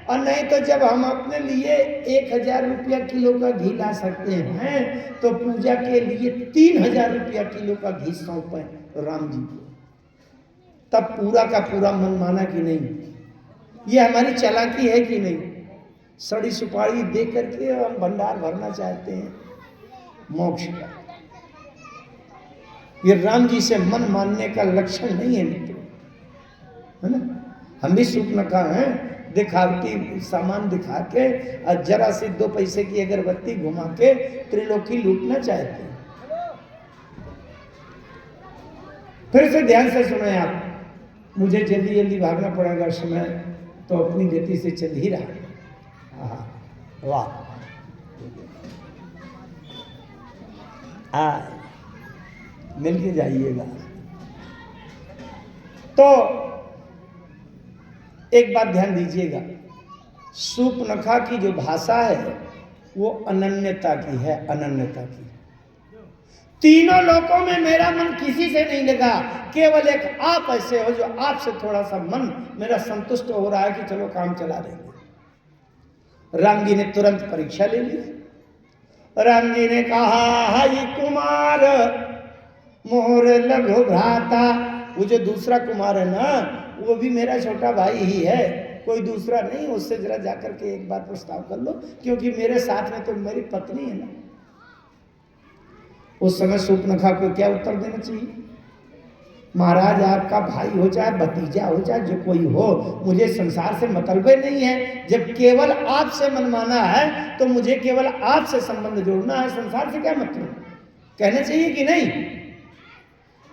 और नहीं तो जब हम अपने लिए 1000 रुपया किलो का घी ला सकते हैं, तो पूजा के लिए 3000 रुपया किलो का घी सौंपे राम जी को, तब पूरा का पूरा मन माना कि नहीं? ये हमारी चालाकी है कि नहीं? सड़ी सुपारी दे करके हम भंडार भरना चाहते हैं मोक्ष का। ये राम जी से मन मानने का लक्षण नहीं है मित्रों, है ना? हम भी सूर्पनखा हैं, दिखावटी सामान दिखा के और जरा सी 2 पैसे की अगरबत्ती घुमा के त्रिलोकी लूटना चाहते हैं। फिर से ध्यान से सुने आप, मुझे जल्दी जल्दी भागना पड़ेगा, समय तो अपनी गति से चल ही रहा। वाह, मिल के जाइएगा। तो एक बात ध्यान दीजिएगा, सूर्पनखा की जो भाषा है वो अनन्यता की है, अनन्यता की। तीनों लोकों में मेरा मन किसी से नहीं लगा, केवल एक आप ऐसे हो जो आपसे थोड़ा सा मन मेरा संतुष्ट हो रहा है कि चलो काम चला देंगे। राम जी ने तुरंत परीक्षा ले ली। राम जी ने कहा, हाय कुमार मोर लघु भ्राता, वो जो दूसरा कुमार है ना, वो भी मेरा छोटा भाई ही है, कोई दूसरा नहीं। उससे जरा जाकर के एक बार प्रस्ताव कर लो, क्योंकि मेरे साथ में तो मेरी पत्नी है ना। उस समय सूर्पनखा को क्या उत्तर देना चाहिए? महाराज, आपका भाई हो चाहे भतीजा हो चाहे जो कोई हो, मुझे संसार से मतलब नहीं है। जब केवल आपसे मनमाना है तो मुझे केवल आपसे संबंध जोड़ना है, संसार से क्या मतलब, कहना चाहिए कि नहीं?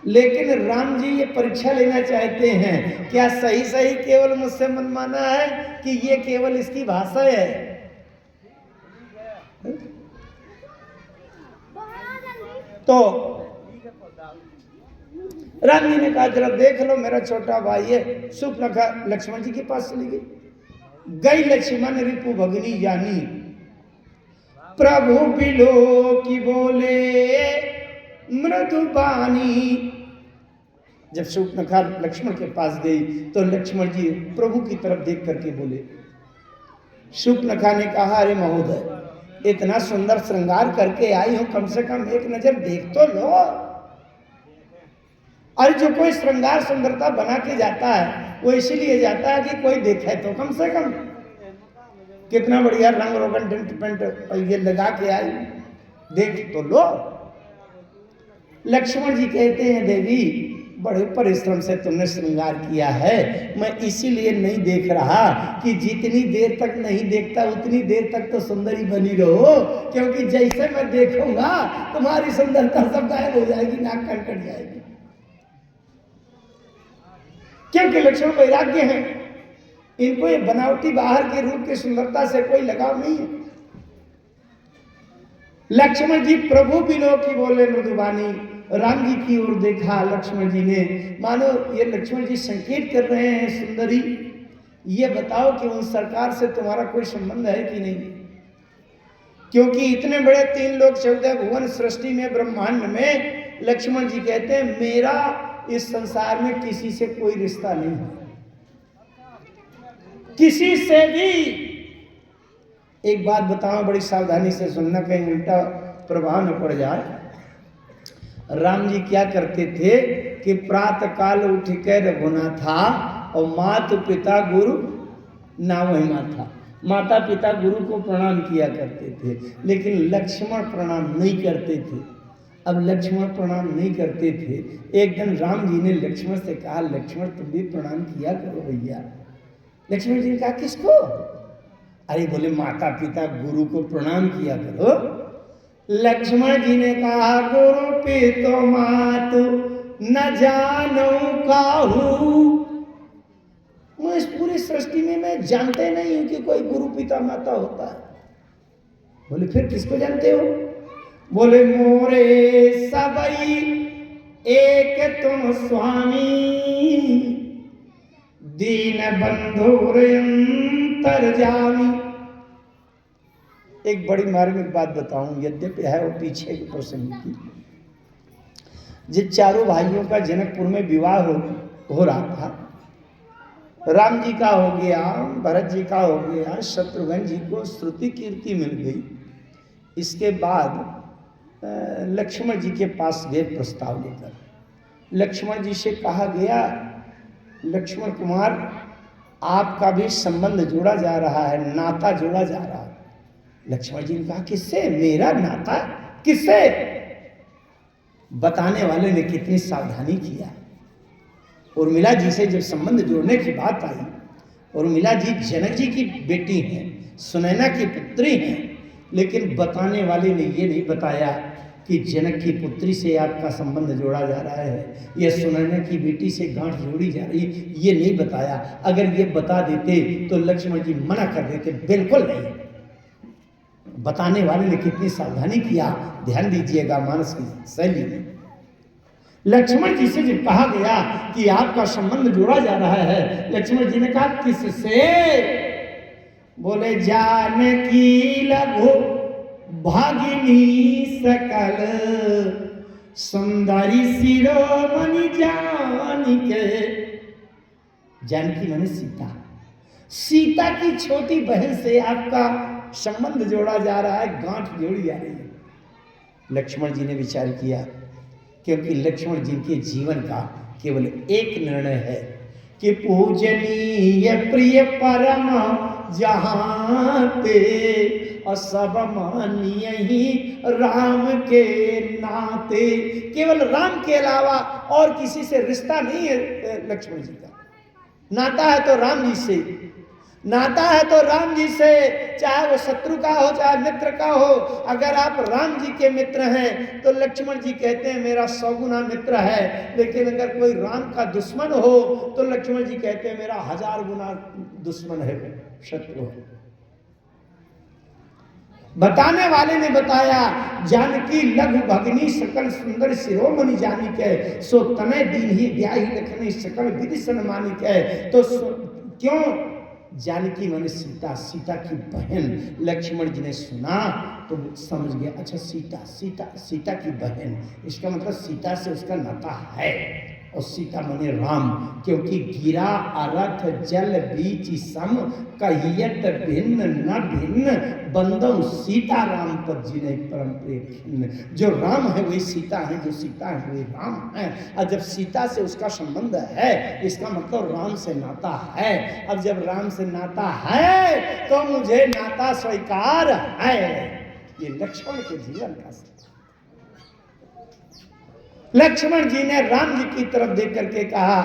लेकिन राम जी ये परीक्षा लेना चाहते हैं, क्या सही सही केवल मुझसे मनमाना है कि ये केवल इसकी भाषा है? तो राम जी ने कहा, जरा देख लो, मेरा छोटा भाई है। सूर्पनखा लक्ष्मण जी के पास चली गई लक्ष्मण रिपु भगनी जानी, प्रभु बिलो की बोले मृदुबानी। जब सूर्पनखा लक्ष्मण के पास गई तो लक्ष्मण जी प्रभु की तरफ देख करके बोले। सूर्पनखा ने कहा, अरे महोदय, इतना सुंदर श्रृंगार करके आई हूं, कम से कम एक नजर देख तो लो। और जो कोई श्रृंगार सुंदरता बना के जाता है वो इसीलिए जाता है कि कोई देखे तो कम से कम। कितना बढ़िया रंग रोगन टेंट पेंट ये लगा के आई, देख तो लो। लक्ष्मण जी कहते हैं, देवी बड़े परिश्रम से तुमने श्रृंगार किया है, मैं इसीलिए नहीं देख रहा कि जितनी देर तक नहीं देखता उतनी देर तक तो सुंदरी बनी रहो, क्योंकि जैसे मैं देखूंगा तुम्हारी सुंदरता सब गायब हो जाएगी, नाक कट जाएगी। क्योंकि लक्ष्मण वैराग्य हैं, इनको ये बनावटी बाहर के रूप की सुंदरता से कोई लगाव नहीं है। लक्ष्मण जी प्रभु बिलो की बोले मृदुबानी, राम जी की ओर देखा लक्ष्मण जी ने, मानो ये लक्ष्मण जी संकेत कर रहे हैं, सुंदरी ये बताओ कि उन सरकार से तुम्हारा कोई संबंध है कि नहीं? क्योंकि इतने बड़े 3 लोक 14 भुवन सृष्टि में, ब्रह्मांड में, लक्ष्मण जी कहते हैं मेरा इस संसार में किसी से कोई रिश्ता नहीं है, किसी से भी। एक बात बताओ, बड़ी सावधानी से सुनना, कहीं उल्टा प्रभाव न पड़ जाए। राम जी क्या करते थे कि प्रातः काल उठ कर रघुनाथा और माता पिता गुरु ना महिमा था, माता पिता गुरु को प्रणाम किया करते थे, लेकिन लक्ष्मण प्रणाम नहीं करते थे। अब लक्ष्मण प्रणाम नहीं करते थे। एक दिन राम जी ने लक्ष्मण से कहा, लक्ष्मण तुम भी प्रणाम किया करो भैया। लक्ष्मण जी ने कहा किसको? अरे बोले माता पिता गुरु को प्रणाम किया करो। लक्ष्मण जी ने कहा, गुरु पितो मातु न जानो काहू, मैं इस पूरी सृष्टि में मैं जानते नहीं हूं कि कोई गुरु पिता माता होता है। बोले फिर किसको जानते हो? बोले मोरे सबई एक तुम स्वामी, दीन बंधुर अंतर्जामी। एक बड़ी मार्मिक बात बताऊं, यद्यपि है वो पीछे के प्रसंग की। जिन चारों भाइयों का जनकपुर में विवाह हो रहा था, राम जी का हो गया, भरत जी का हो गया, शत्रुघ्न जी को श्रुति कीर्ति मिल गई। इसके बाद लक्ष्मण जी के पास गए प्रस्ताव लेकर। लक्ष्मण जी से कहा गया, लक्ष्मण कुमार आपका भी संबंध जोड़ा जा रहा है, नाता जोड़ा जा रहा है। लक्ष्मण जी ने कहा किससे? मेरा नाता किससे? बताने वाले ने कितनी सावधानी किया। उर्मिला जी से जब संबंध जोड़ने की बात आई, उर्मिला जी जनक जी की बेटी हैं, सुनैना की पुत्री हैं, लेकिन बताने वाले ने ये नहीं बताया कि जनक की पुत्री से आपका संबंध जोड़ा जा रहा है या सुनैना की बेटी से गांठ जोड़ी जा रही है, ये नहीं बताया। अगर ये बता देते तो लक्ष्मण जी मना कर देते, बिल्कुल नहीं। बताने वाले ने कितनी सावधानी किया, ध्यान दीजिएगा मानस की शैली में। लक्ष्मण जी से जब कहा गया कि आपका संबंध जोड़ा जा रहा है, लक्ष्मण जी ने कहा किससे? बोले जानकी लघु भागिनी सकल, सुंदरी शिरोमणि जानिके। जानकी माने सीता, सीता की छोटी बहन से आपका संबंध जोड़ा जा रहा है, गांठ जोड़ी जा रही है। लक्ष्मण जी ने विचार किया, क्योंकि लक्ष्मण जी के जीवन का केवल एक निर्णय है कि पूजनीय प्रिय परम जहाँ ते, और सब मानिए ही राम के नाते। केवल राम के अलावा और किसी से रिश्ता नहीं है लक्ष्मण जी का। नाता है तो राम जी से, नाता है तो राम जी से, चाहे वो शत्रु का हो चाहे मित्र का हो। अगर आप राम जी के मित्र हैं तो लक्ष्मण जी कहते हैं मेरा 100 गुना मित्र है, लेकिन अगर कोई राम का दुश्मन हो तो लक्ष्मण जी कहते हैं मेरा 1000 गुना दुश्मन है, शत्रु है। बताने वाले ने बताया, जानकी लघु भगनी सकल सुंदर शिरोमणि जानिक है, सो तने दीन ही ब्याही लखनी सकल विधि सन्मानिक है। तो क्यों? जानकी माने सीता, सीता की बहन। लक्ष्मण जी ने सुना तो समझ गया, अच्छा सीता, सीता, सीता की बहन, इसका मतलब सीता से उसका नाता है। और सीता माने राम, क्योंकि गिरा अरथ जल बीच सम, कहियत भिन्न न भिन्न, बंदौ सीता राम पर जिन्हें परम प्रिय। जो राम है वही सीता है, जो सीता है वही राम है। और जब सीता से उसका संबंध है, इसका मतलब राम से नाता है। अब जब राम से नाता है तो मुझे नाता स्वीकार है। ये लक्ष्मण के जीवन का लक्ष्मण जी ने राम जी की तरफ देख करके कहा,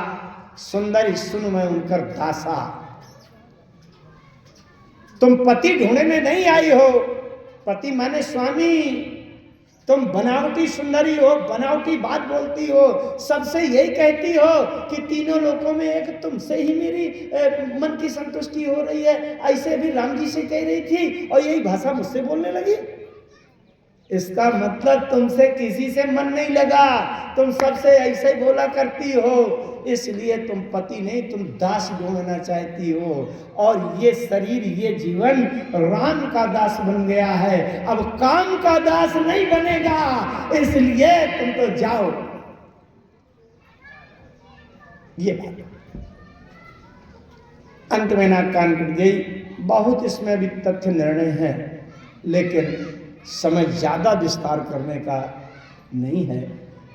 सुंदरी सुन मैं उनकर दासा, तुम पति ढूंढने नहीं आई हो। पति माने स्वामी। तुम बनावटी सुंदरी हो, बनावटी बात बोलती हो, सबसे यही कहती हो कि तीनों लोकों में एक तुमसे ही मेरी मन की संतुष्टि हो रही है। ऐसे भी राम जी से कह रही थी और यही भाषा मुझसे बोलने लगी। इसका मतलब तुमसे किसी से मन नहीं लगा, तुम सबसे ऐसे ही बोला करती हो, इसलिए तुम पति नहीं तुम दास ढूंढना चाहती हो। और ये शरीर ये जीवन राम का दास बन गया है, अब काम का दास नहीं बनेगा, इसलिए तुम तो जाओ। ये बात अंत में नाक कान कट गई। बहुत इसमें भी तथ्य निर्णय है, लेकिन समय ज़्यादा विस्तार करने का नहीं है,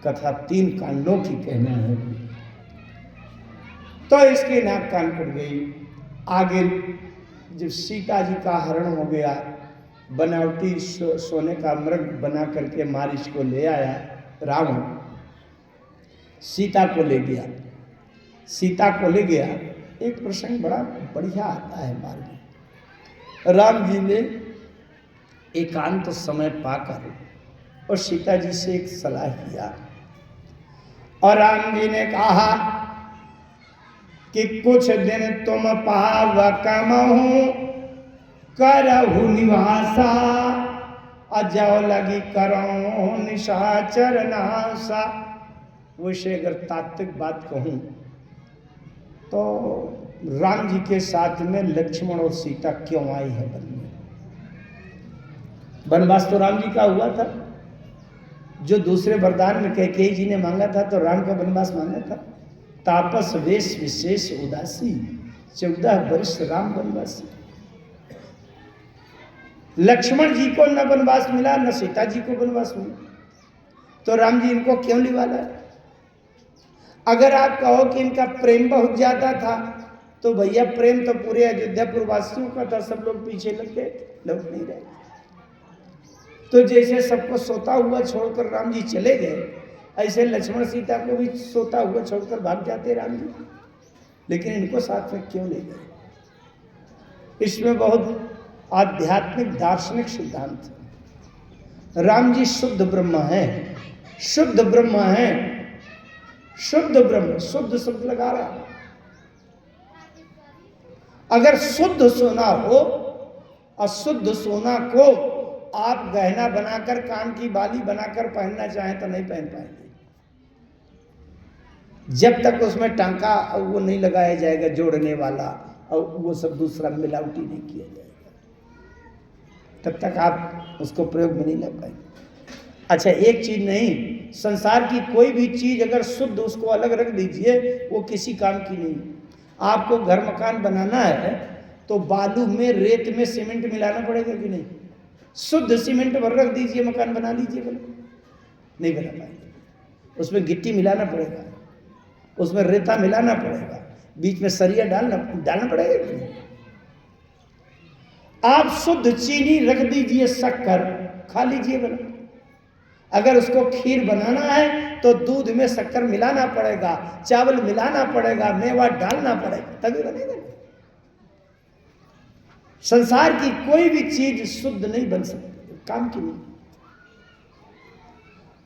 कथा 3 कांडों की कहना है। तो इसकी नाक कान कट गई। आगे जब सीता जी का हरण हो गया, बनावटी सोने का मृग बना करके मारीच को ले आया रावण, सीता को ले गया। सीता को ले गया, एक प्रसंग बड़ा बढ़िया आता है मार्ग में। राम जी ने एकांत समय पाकर और सीता जी से एक सलाह किया, और राम जी ने कहा कि कुछ दिन तुम पावक महु करहु निवासा, अजौ लगी करो निशाचर नासा। वैसे अगर तात्विक बात कहूं तो राम जी के साथ में लक्ष्मण और सीता क्यों आई है वन में? वनवास तो राम जी का हुआ था, जो दूसरे वरदान में कैकेयी जी ने मांगा था तो राम का वनवास मांगा था। तापस वेश विशेष उदासी, 14 वर्ष राम वनवासी। लक्ष्मण जी को न वनवास मिला, न सीता जी को वनवास मिला, तो राम जी इनको क्यों लिवाला है? अगर आप कहो कि इनका प्रेम बहुत ज्यादा था, तो भैया प्रेम तो पूरे अयोध्यापुर वासियों का था, सब लोग पीछे लग गए, लौट नहीं रहे। तो जैसे सबको सोता हुआ छोड़कर राम जी चले गए, ऐसे लक्ष्मण सीता को भी सोता हुआ छोड़कर भाग जाते राम जी, लेकिन इनको साथ में क्यों ले गए? इसमें बहुत आध्यात्मिक दार्शनिक सिद्धांत है। राम जी शुद्ध ब्रह्म है, शुद्ध ब्रह्म है, शुद्ध ब्रह्म, शुद्ध शब्द लगा रहा है। अगर शुद्ध सोना हो, अशुद्ध सोना को आप गहना बनाकर, कान की बाली बनाकर पहनना चाहें तो नहीं पहन पाएंगे, जब तक उसमें टांका वो नहीं लगाया जाएगा जोड़ने वाला, और वो सब दूसरा मिलावटी नहीं किया जाएगा, तब तक आप उसको प्रयोग में नहीं ला पाएंगे। अच्छा, एक चीज नहीं, संसार की कोई भी चीज अगर शुद्ध, उसको अलग रख दीजिए, वो किसी काम की नहीं। आपको घर मकान बनाना है तो बालू में, रेत में सीमेंट मिलाना पड़ेगा कि नहीं? शुद्ध सीमेंट भर रख दीजिए, मकान बना लीजिए, नहीं बना पाएंगे। उसमें गिट्टी मिलाना पड़ेगा, उसमें रेता मिलाना पड़ेगा, बीच में सरिया डालना पड़ेगा कि नहीं? आप शुद्ध चीनी रख दीजिए, शक्कर खा लीजिए बना। अगर उसको खीर बनाना है तो दूध में शक्कर मिलाना पड़ेगा, चावल मिलाना पड़ेगा, मेवा डालना पड़ेगा, तभी बनेगा। संसार की कोई भी चीज शुद्ध नहीं बन सकती, काम की नहीं।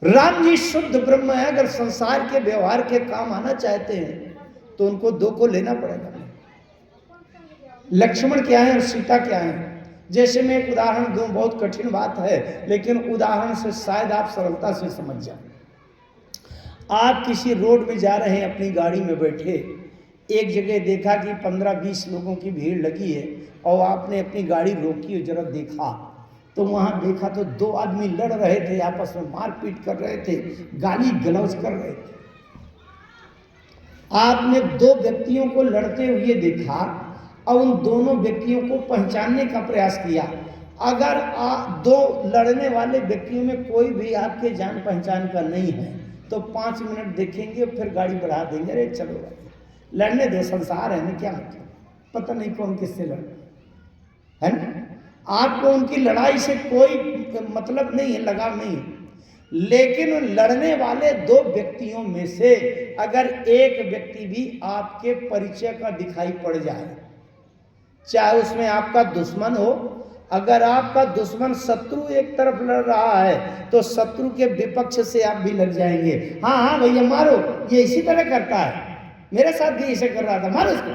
राम जी शुद्ध ब्रह्म है। अगर संसार के व्यवहार के काम आना चाहते हैं तो उनको 2 को लेना पड़ेगा। लक्ष्मण क्या है और सीता क्या है? जैसे मैं एक उदाहरण दूं, बहुत कठिन बात है, लेकिन उदाहरण से शायद आप सरलता से समझ जाए। आप किसी रोड में जा रहे हैं, अपनी गाड़ी में बैठे, एक जगह देखा कि 15-20 लोगों की भीड़ लगी है, और आपने अपनी गाड़ी रोकी और जरा देखा तो वहां देखा तो 2 आदमी लड़ रहे थे, आपस में मारपीट कर रहे थे, गाली गलौज कर रहे थे। आपने 2 व्यक्तियों को लड़ते हुए देखा और उन दोनों व्यक्तियों को पहचानने का प्रयास किया। अगर 2 लड़ने वाले व्यक्तियों में कोई भी आपके जान पहचान का नहीं है तो 5 मिनट देखेंगे, फिर गाड़ी बढ़ा देंगे, अरे चलो लड़ने दो, संसार है ना, क्या मतलब, पता नहीं कौन किससे लड़ है ना। आपको उनकी लड़ाई से कोई मतलब नहीं है, लगाव नहीं है, लेकिन लड़ने वाले 2 व्यक्तियों में से अगर एक व्यक्ति भी आपके परिचय का दिखाई पड़ जाए, चाहे उसमें आपका दुश्मन हो, अगर आपका दुश्मन शत्रु एक तरफ लड़ रहा है तो शत्रु के विपक्ष से आप भी लग जाएंगे। हाँ हाँ भैया मारो, ये इसी तरह करता है, मेरे साथ भी ऐसे कर रहा था, मारो इसको,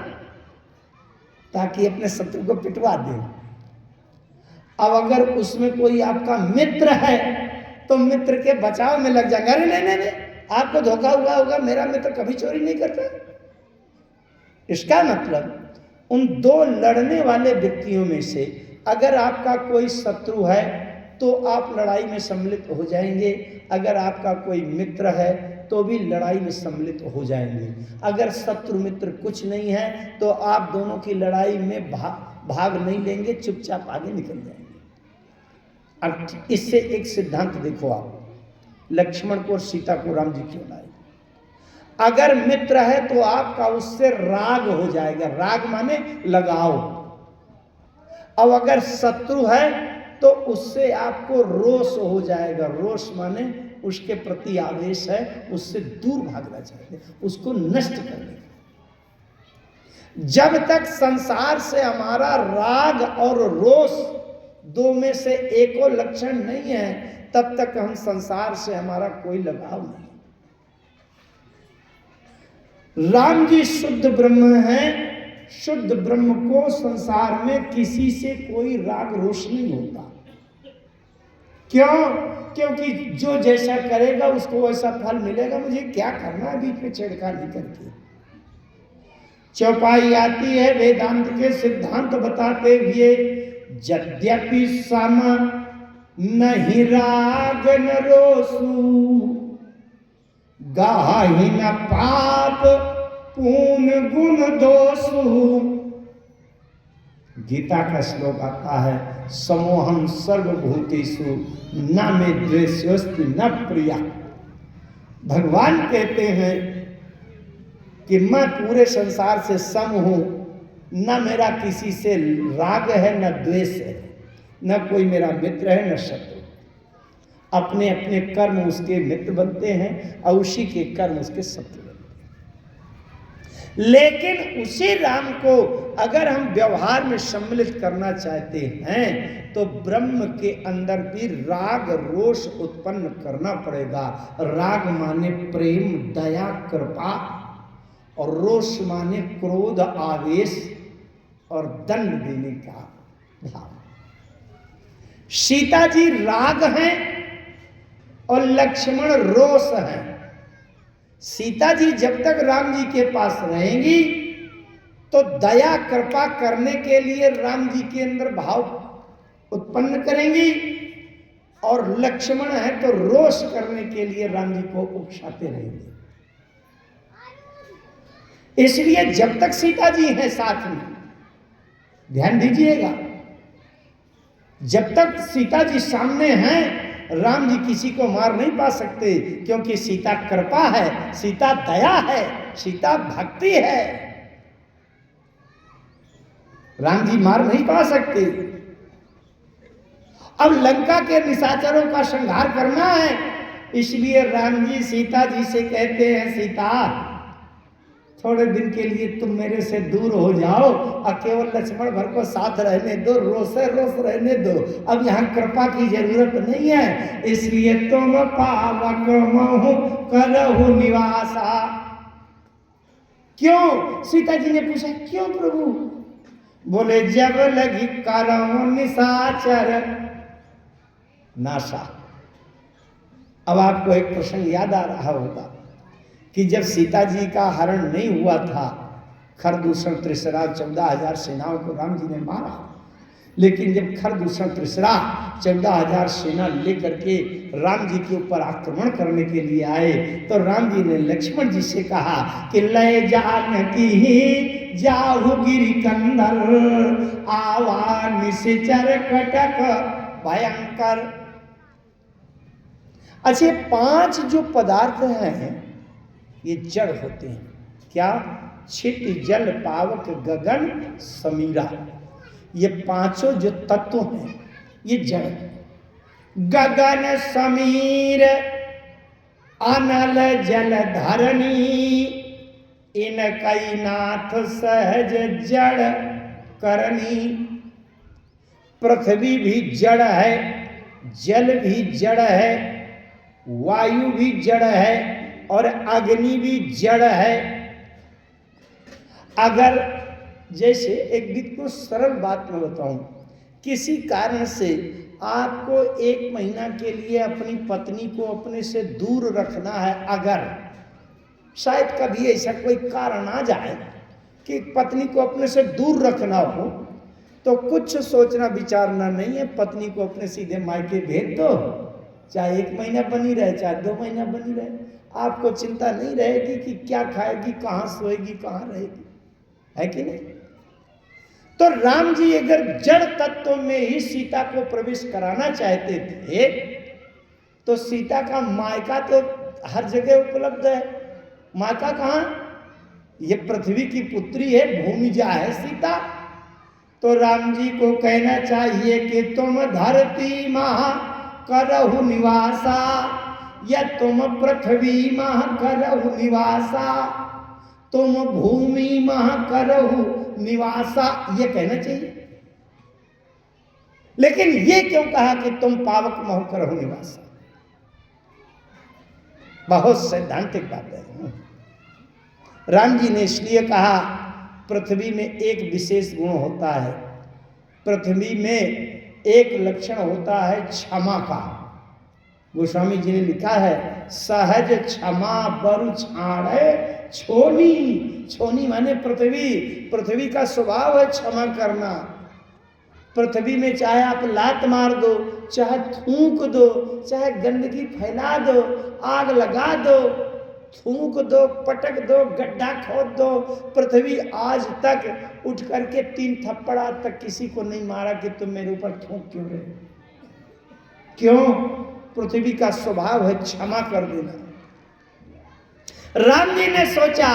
ताकि अपने शत्रु को पिटवा दे। अब अगर उसमें कोई आपका मित्र है तो मित्र के बचाव में लग जाएंगे, अरे नहीं नहीं नहीं, आपको धोखा हुआ होगा, मेरा मित्र कभी चोरी नहीं करता। इसका मतलब उन 2 लड़ने वाले व्यक्तियों में से अगर आपका कोई शत्रु है तो आप लड़ाई में सम्मिलित हो जाएंगे, अगर आपका कोई मित्र है तो भी लड़ाई में सम्मिलित हो जाएंगे। अगर शत्रु मित्र कुछ नहीं है तो आप दोनों की लड़ाई में भाग नहीं लेंगे, चुपचाप आगे निकल जाएंगे। अब इससे एक सिद्धांत देखो आप, लक्ष्मण को और सीता को राम जी क्यों लाए? अगर मित्र है तो आपका उससे राग हो जाएगा, राग माने लगाओ। अब अगर शत्रु है तो उससे आपको रोष हो जाएगा, रोष माने उसके प्रति आवेश है, उससे दूर भागना चाहिए, उसको नष्ट करने का। जब तक संसार से हमारा राग और रोष दो में से एको लक्षण नहीं है, तब तक हम संसार से हमारा कोई लगाव नहीं। राम जी शुद्ध ब्रह्म हैं, शुद्ध ब्रह्म को संसार में किसी से कोई राग रोष नहीं होता। क्यों? क्योंकि जो जैसा करेगा उसको वैसा फल मिलेगा, मुझे क्या करना है बीच में छेड़खानी करके। चौपाई आती है वेदांत के सिद्धांत बताते हुए, यद्यपि सम नहीं राग न रोसु, गाहि न पाप पूर्ण गुण दोषु। गीता का श्लोक आता है, समोहम सर्वभूतेषु न मे द्वेषोऽस्ति न प्रिया। भगवान कहते हैं कि मैं पूरे संसार से सम हूं, न मेरा किसी से राग है न द्वेष है, न कोई मेरा मित्र है न शत्रु। अपने अपने कर्म उसके मित्र बनते हैं और उसी के कर्म उसके शत्रु बनते हैं। लेकिन उसी राम को अगर हम व्यवहार में सम्मिलित करना चाहते हैं तो ब्रह्म के अंदर भी राग रोष उत्पन्न करना पड़ेगा। राग माने प्रेम, दया, कृपा, और रोष माने क्रोध, आवेश और दंड देने का भाव। सीता जी राग हैं और लक्ष्मण रोष हैं। सीता जी जब तक राम जी के पास रहेंगी तो दया कृपा करने के लिए राम जी के अंदर भाव उत्पन्न करेंगी, और लक्ष्मण है तो रोष करने के लिए राम जी को उकसाते रहेंगे। इसलिए जब तक सीता जी हैं साथ में, ध्यान दीजिएगा, जब तक सीता जी सामने हैं राम जी किसी को मार नहीं पा सकते, क्योंकि सीता कृपा है, सीता दया है, सीता भक्ति है। राम जी मार नहीं पा सकते। अब लंका के निशाचरों का संहार करना है, इसलिए राम जी सीता जी से कहते हैं, सीता थोड़े दिन के लिए तुम मेरे से दूर हो जाओ और केवल लक्ष्मण भर को साथ रहने दो, रोष रहने दो। अब यहाँ कृपा की जरूरत नहीं है, इसलिए तुम पावक महु करहु निवासा। क्यों? सीता जी ने पूछा, क्यों प्रभु? बोले, जब लगी करहु निशाचर नासा। अब आपको एक प्रसंग याद आ रहा होगा कि जब सीता जी का हरण नहीं हुआ था, खरदूषण त्रिसरा 14,000 सेनाओं को राम जी ने मारा, लेकिन जब खरदूषण त्रिसरा 14,000 सेना लेकर के राम जी के ऊपर आक्रमण करने के लिए आए तो राम जी ने लक्ष्मण जी से कहा कि लय जानकी ही जाहु गिरि कंदर, आवा निश्चर कटक भयंकर। अच्छा, 5 जो पदार्थ हैं ये जड़ होते हैं। क्या? छिट, जल, पावक, गगन, समीरा। ये 5 जो तत्व हैं ये जड़। गगन समीर अनल जल धरणी, इन कई नाथ सहज जड़ करनी। पृथ्वी भी जड़ है, जल भी जड़ है, वायु भी जड़ है और अग्नि भी जड़ है। अगर जैसे एक बिल्कुल सरल बात मैं बताऊं, किसी कारण से आपको 1 महीना के लिए अपनी पत्नी को अपने से दूर रखना है, अगर शायद कभी ऐसा कोई कारण आ जाए कि पत्नी को अपने से दूर रखना हो, तो कुछ सोचना विचारना नहीं है, पत्नी को अपने सीधे मायके भेज दो, चाहे 1 महीना बनी रहे चाहे 2 महीना बनी रहे। आपको चिंता नहीं रहेगी कि क्या खाएगी, कहाँ सोएगी, कहाँ रहेगी, है कि नहीं? तो राम जी अगर जड़ तत्व में ही सीता को प्रवेश कराना चाहते थे तो सीता का मायका तो हर जगह उपलब्ध है। मायका कहाँ? ये पृथ्वी की पुत्री है, भूमिजा है सीता। तो राम जी को कहना चाहिए कि तुम धरती महा करहु निवासा या तुम पृथ्वी महा करहु निवासा, तुम भूमि महा करहु निवासा, ये कहना चाहिए। लेकिन ये क्यों कहा कि तुम पावक मह करहु निवासा? बहुत सैद्धांतिक बात है। राम जी ने इसलिए कहा पृथ्वी में एक विशेष गुण होता है, पृथ्वी में एक लक्षण होता है क्षमा का। गोस्वामी जी ने लिखा है सहज क्षमा बरु छाड़े छोनी। छोनी माने पृथ्वी, पृथ्वी का स्वभाव है क्षमा करना। पृथ्वी में चाहे आप लात मार दो, चाहे थूक दो, चाहे गंदगी फैला दो, आग लगा दो, थूक दो, पटक दो, गड्ढा खोद दो, पृथ्वी आज तक उठ करके 3 थप्पड़ आज तक किसी को नहीं मारा कि तुम मेरे ऊपर थूक क्यों रहे? क्यों? पृथ्वी का स्वभाव है क्षमा कर देना। राम जी ने सोचा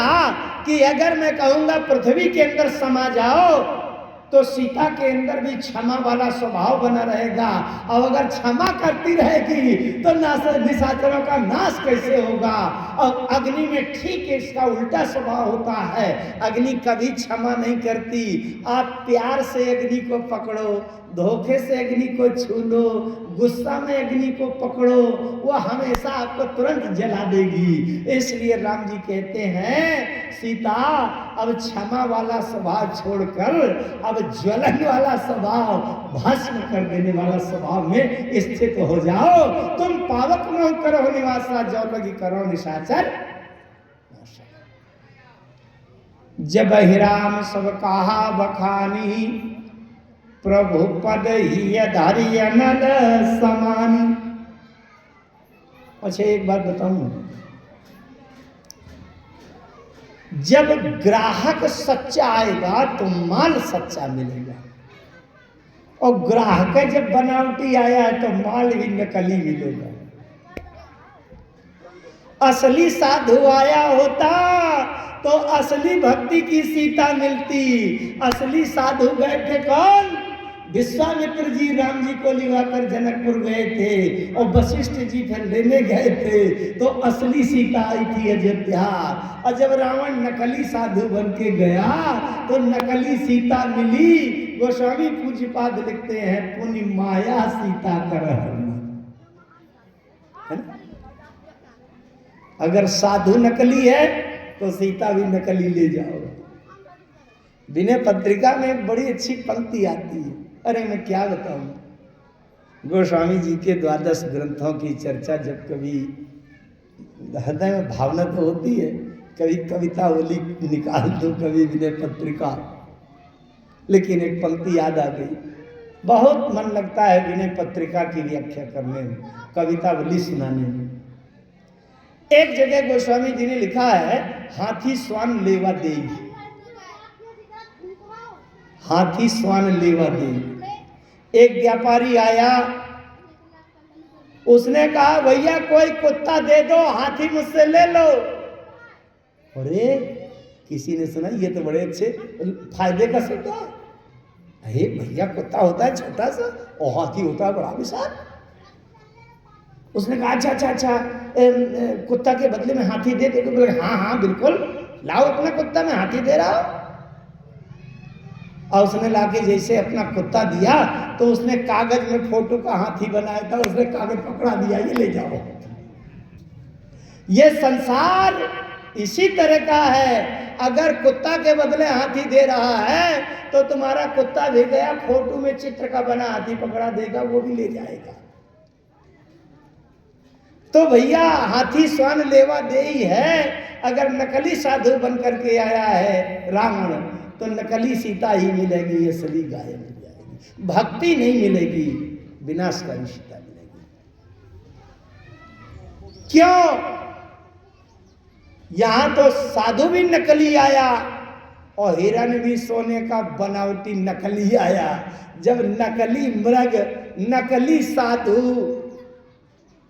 कि अगर मैं कहूंगा पृथ्वी के अंदर समा जाओ तो सीता के अंदर भी क्षमा वाला स्वभाव बना रहेगा, और अगर क्षमा करती रहेगी तो निशाचरों का नाश कैसे होगा? और अग्नि में ठीक इसका उल्टा स्वभाव होता है, अग्नि कभी क्षमा नहीं करती। आप प्यार से अग्नि को पकड़ो, धोखे से अग्नि को छू लो, गुस्सा में अग्नि को पकड़ो, वो हमेशा आपको तुरंत जला देगी। इसलिए राम जी कहते हैं सीता अब क्षमा वाला स्वभाव छोड़कर अब ज्वलन वाला स्वभाव, भस्म कर देने वाला स्वभाव में स्थित हो जाओ। तुम पावक मोह करो निवासा, जो लगी करो निशाचर। जब ही राम सब कहा बखानी, प्रभु पद ही धारी अनल समानी। अच्छा एक बात बताऊं, जब ग्राहक सच्चा आएगा तो माल सच्चा मिलेगा, और ग्राहक जब बनावटी आया है तो माल भी नकली मिलेगा। असली साधु आया होता तो असली भक्ति की सीता मिलती। असली साधु गए थे कौन? विश्वामित्र जी राम जी को लिवाकर जनकपुर गए थे, और वशिष्ठ जी फिर लेने गए थे, तो असली सीता आई थी अयोध्या। और जब रावण नकली साधु बन के गया तो नकली सीता मिली। गोस्वामी पूज्यपाद लिखते हैं पुनि माया सीता कर। अगर साधु नकली है तो सीता भी नकली ले जाओ। विनय पत्रिका में बड़ी अच्छी पंक्ति आती है, अरे मैं क्या बताऊं, गोस्वामी जी के 12 ग्रंथों की चर्चा जब कभी हृदय में भावना तो होती है, कभी कविता होली निकाल दो, कभी विनय पत्रिका, लेकिन एक पंक्ति याद आ गई। बहुत मन लगता है विनय पत्रिका की व्याख्या करने में, कविता बोली सुनाने में। एक जगह गोस्वामी जी ने लिखा है हाथी स्वान लेवा दे, हाथी स्वान लेवा दे। एक व्यापारी आया, उसने कहा भैया कोई कुत्ता दे दो, हाथी मुझसे ले लो। अरे किसी ने सुना ये तो बड़े अच्छे फायदे का सौदा है। अरे भैया कुत्ता होता है छोटा सा और हाथी होता है बड़ा विशाल। उसने कहा अच्छा कुत्ता के बदले में हाथी दे दे। बोले हाँ बिल्कुल लाओ अपना कुत्ता, मैं हाथी दे रहा हूं। और उसने लाके जैसे अपना कुत्ता दिया तो उसने कागज में फोटो का हाथी बनाया था, उसने कागज पकड़ा दिया, ये ले जाओ। ये संसार इसी तरह का है। अगर कुत्ता के बदले हाथी दे रहा है तो तुम्हारा कुत्ता भी गया, फोटो में चित्र का बना हाथी पकड़ा देगा, वो भी ले जाएगा। तो भैया हाथी स्वान लेवा दे ही है। अगर नकली साधु बन करके आया है रावण तो नकली सीता ही मिलेगी, असली गाय मिल जाएगी, भक्ति नहीं मिलेगी, विनाशकारी सीता मिलेगी। क्यों? यहां तो साधु भी नकली आया और हिरण भी सोने का बनावटी नकली आया। जब नकली मृग, नकली साधु,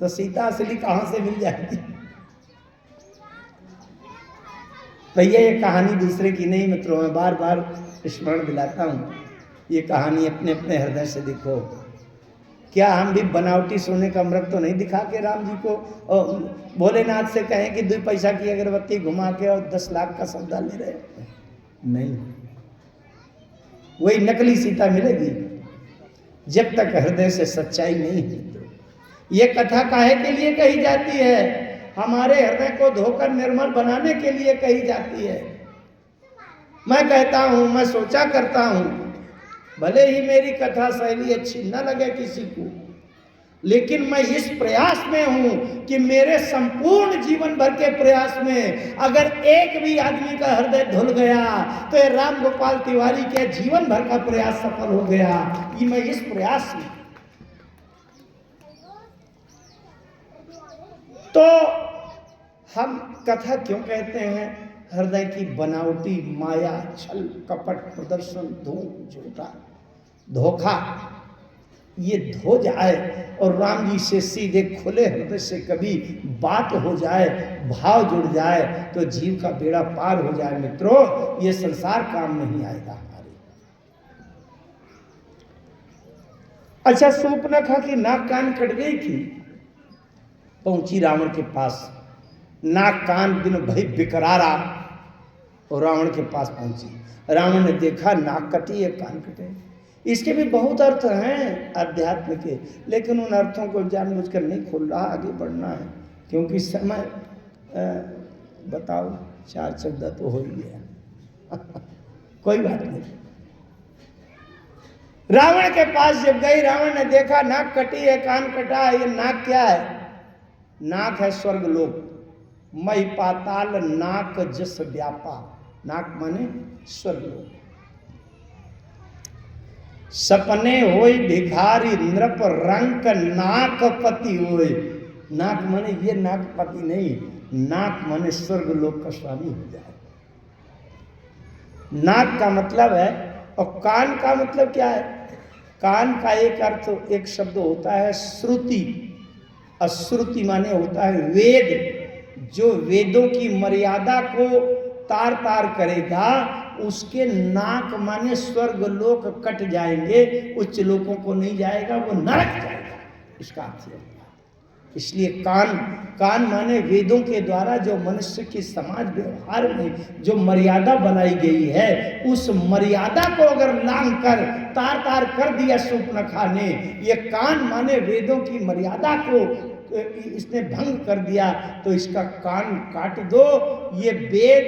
तो सीता असली कहां से मिल जाएगी? भैया ये कहानी दूसरे की नहीं मित्रों, मैं बार बार स्मरण दिलाता हूं, ये कहानी अपने अपने हृदय से देखो। क्या हम भी बनावटी सोने का मृग तो नहीं दिखा के राम जी को और भोलेनाथ से कहें कि 2 पैसा की अगरबत्ती घुमा के और 10 लाख का सौदा ले रहे? नहीं, वही नकली सीता मिलेगी जब तक हृदय से सच्चाई नहीं है। ये कथा काहे के लिए कही जाती है? हमारे हृदय को धोकर निर्मल बनाने के लिए कही जाती है। मैं कहता हूं, मैं सोचा करता हूं, भले ही मेरी कथा शैली अच्छी न लगे किसी को, लेकिन मैं इस प्रयास में हूं कि मेरे संपूर्ण जीवन भर के प्रयास में अगर एक भी आदमी का हृदय धुल गया तो ये राम गोपाल तिवारी के जीवन भर का प्रयास सफल हो गया। कि मैं इस प्रयास में तो हम कथा क्यों कहते हैं? हृदय की बनावटी माया, छल, कपट, प्रदर्शन, झूठा, धोखा, ये धो जाए और राम जी से सीधे खुले हृदय से कभी बात हो जाए, भाव जुड़ जाए तो जीव का बेड़ा पार हो जाए। मित्रों, ये संसार काम नहीं आएगा हमारे। अच्छा, सूर्पनखा की नाक कान कट गई थी, पहुंची रावण के पास, नाक कान दिन भई बिकरारा, और रावण के पास पहुंची। रावण ने देखा नाक कटी है, कान कटे। इसके भी बहुत अर्थ हैं अध्यात्म के, लेकिन उन अर्थों को जानबूझकर नहीं खोल रहा, आगे बढ़ना है क्योंकि समय बताओ 4-14 तो हो ही गया। कोई बात नहीं। रावण के पास जब गई, रावण ने देखा नाक कटी है, कान कटा है। ये नाक क्या है? नाक है स्वर्गलोक। मई पाताल नाक जस व्यापा। नाक माने स्वर्गलोक। सपने होई भिखारी नृप रंक नाकपति होए। नाक माने ये नाकपति नहीं, नाक माने स्वर्गलोक का स्वामी हो जाए। नाक का मतलब है, और कान का मतलब क्या है? कान का एक अर्थ, एक शब्द होता है श्रुति। अश्रुति माने होता है वेद। जो वेदों की मर्यादा को तार तार करेगा, उसके नाक माने स्वर्ग लोक कट जाएंगे, उच्च लोकों को नहीं जाएगा, वो नरक जाएगा। इसका अर्थ है। इसलिए कान माने वेदों के द्वारा जो मनुष्य की समाज व्यवहार में जो मर्यादा बनाई गई है, उस मर्यादा को अगर लांघ कर तार तार कर दिया सूर्पनखा ने, ये कान माने वेदों की मर्यादा को इसने भंग कर दिया, तो इसका कान काट दो। ये वेद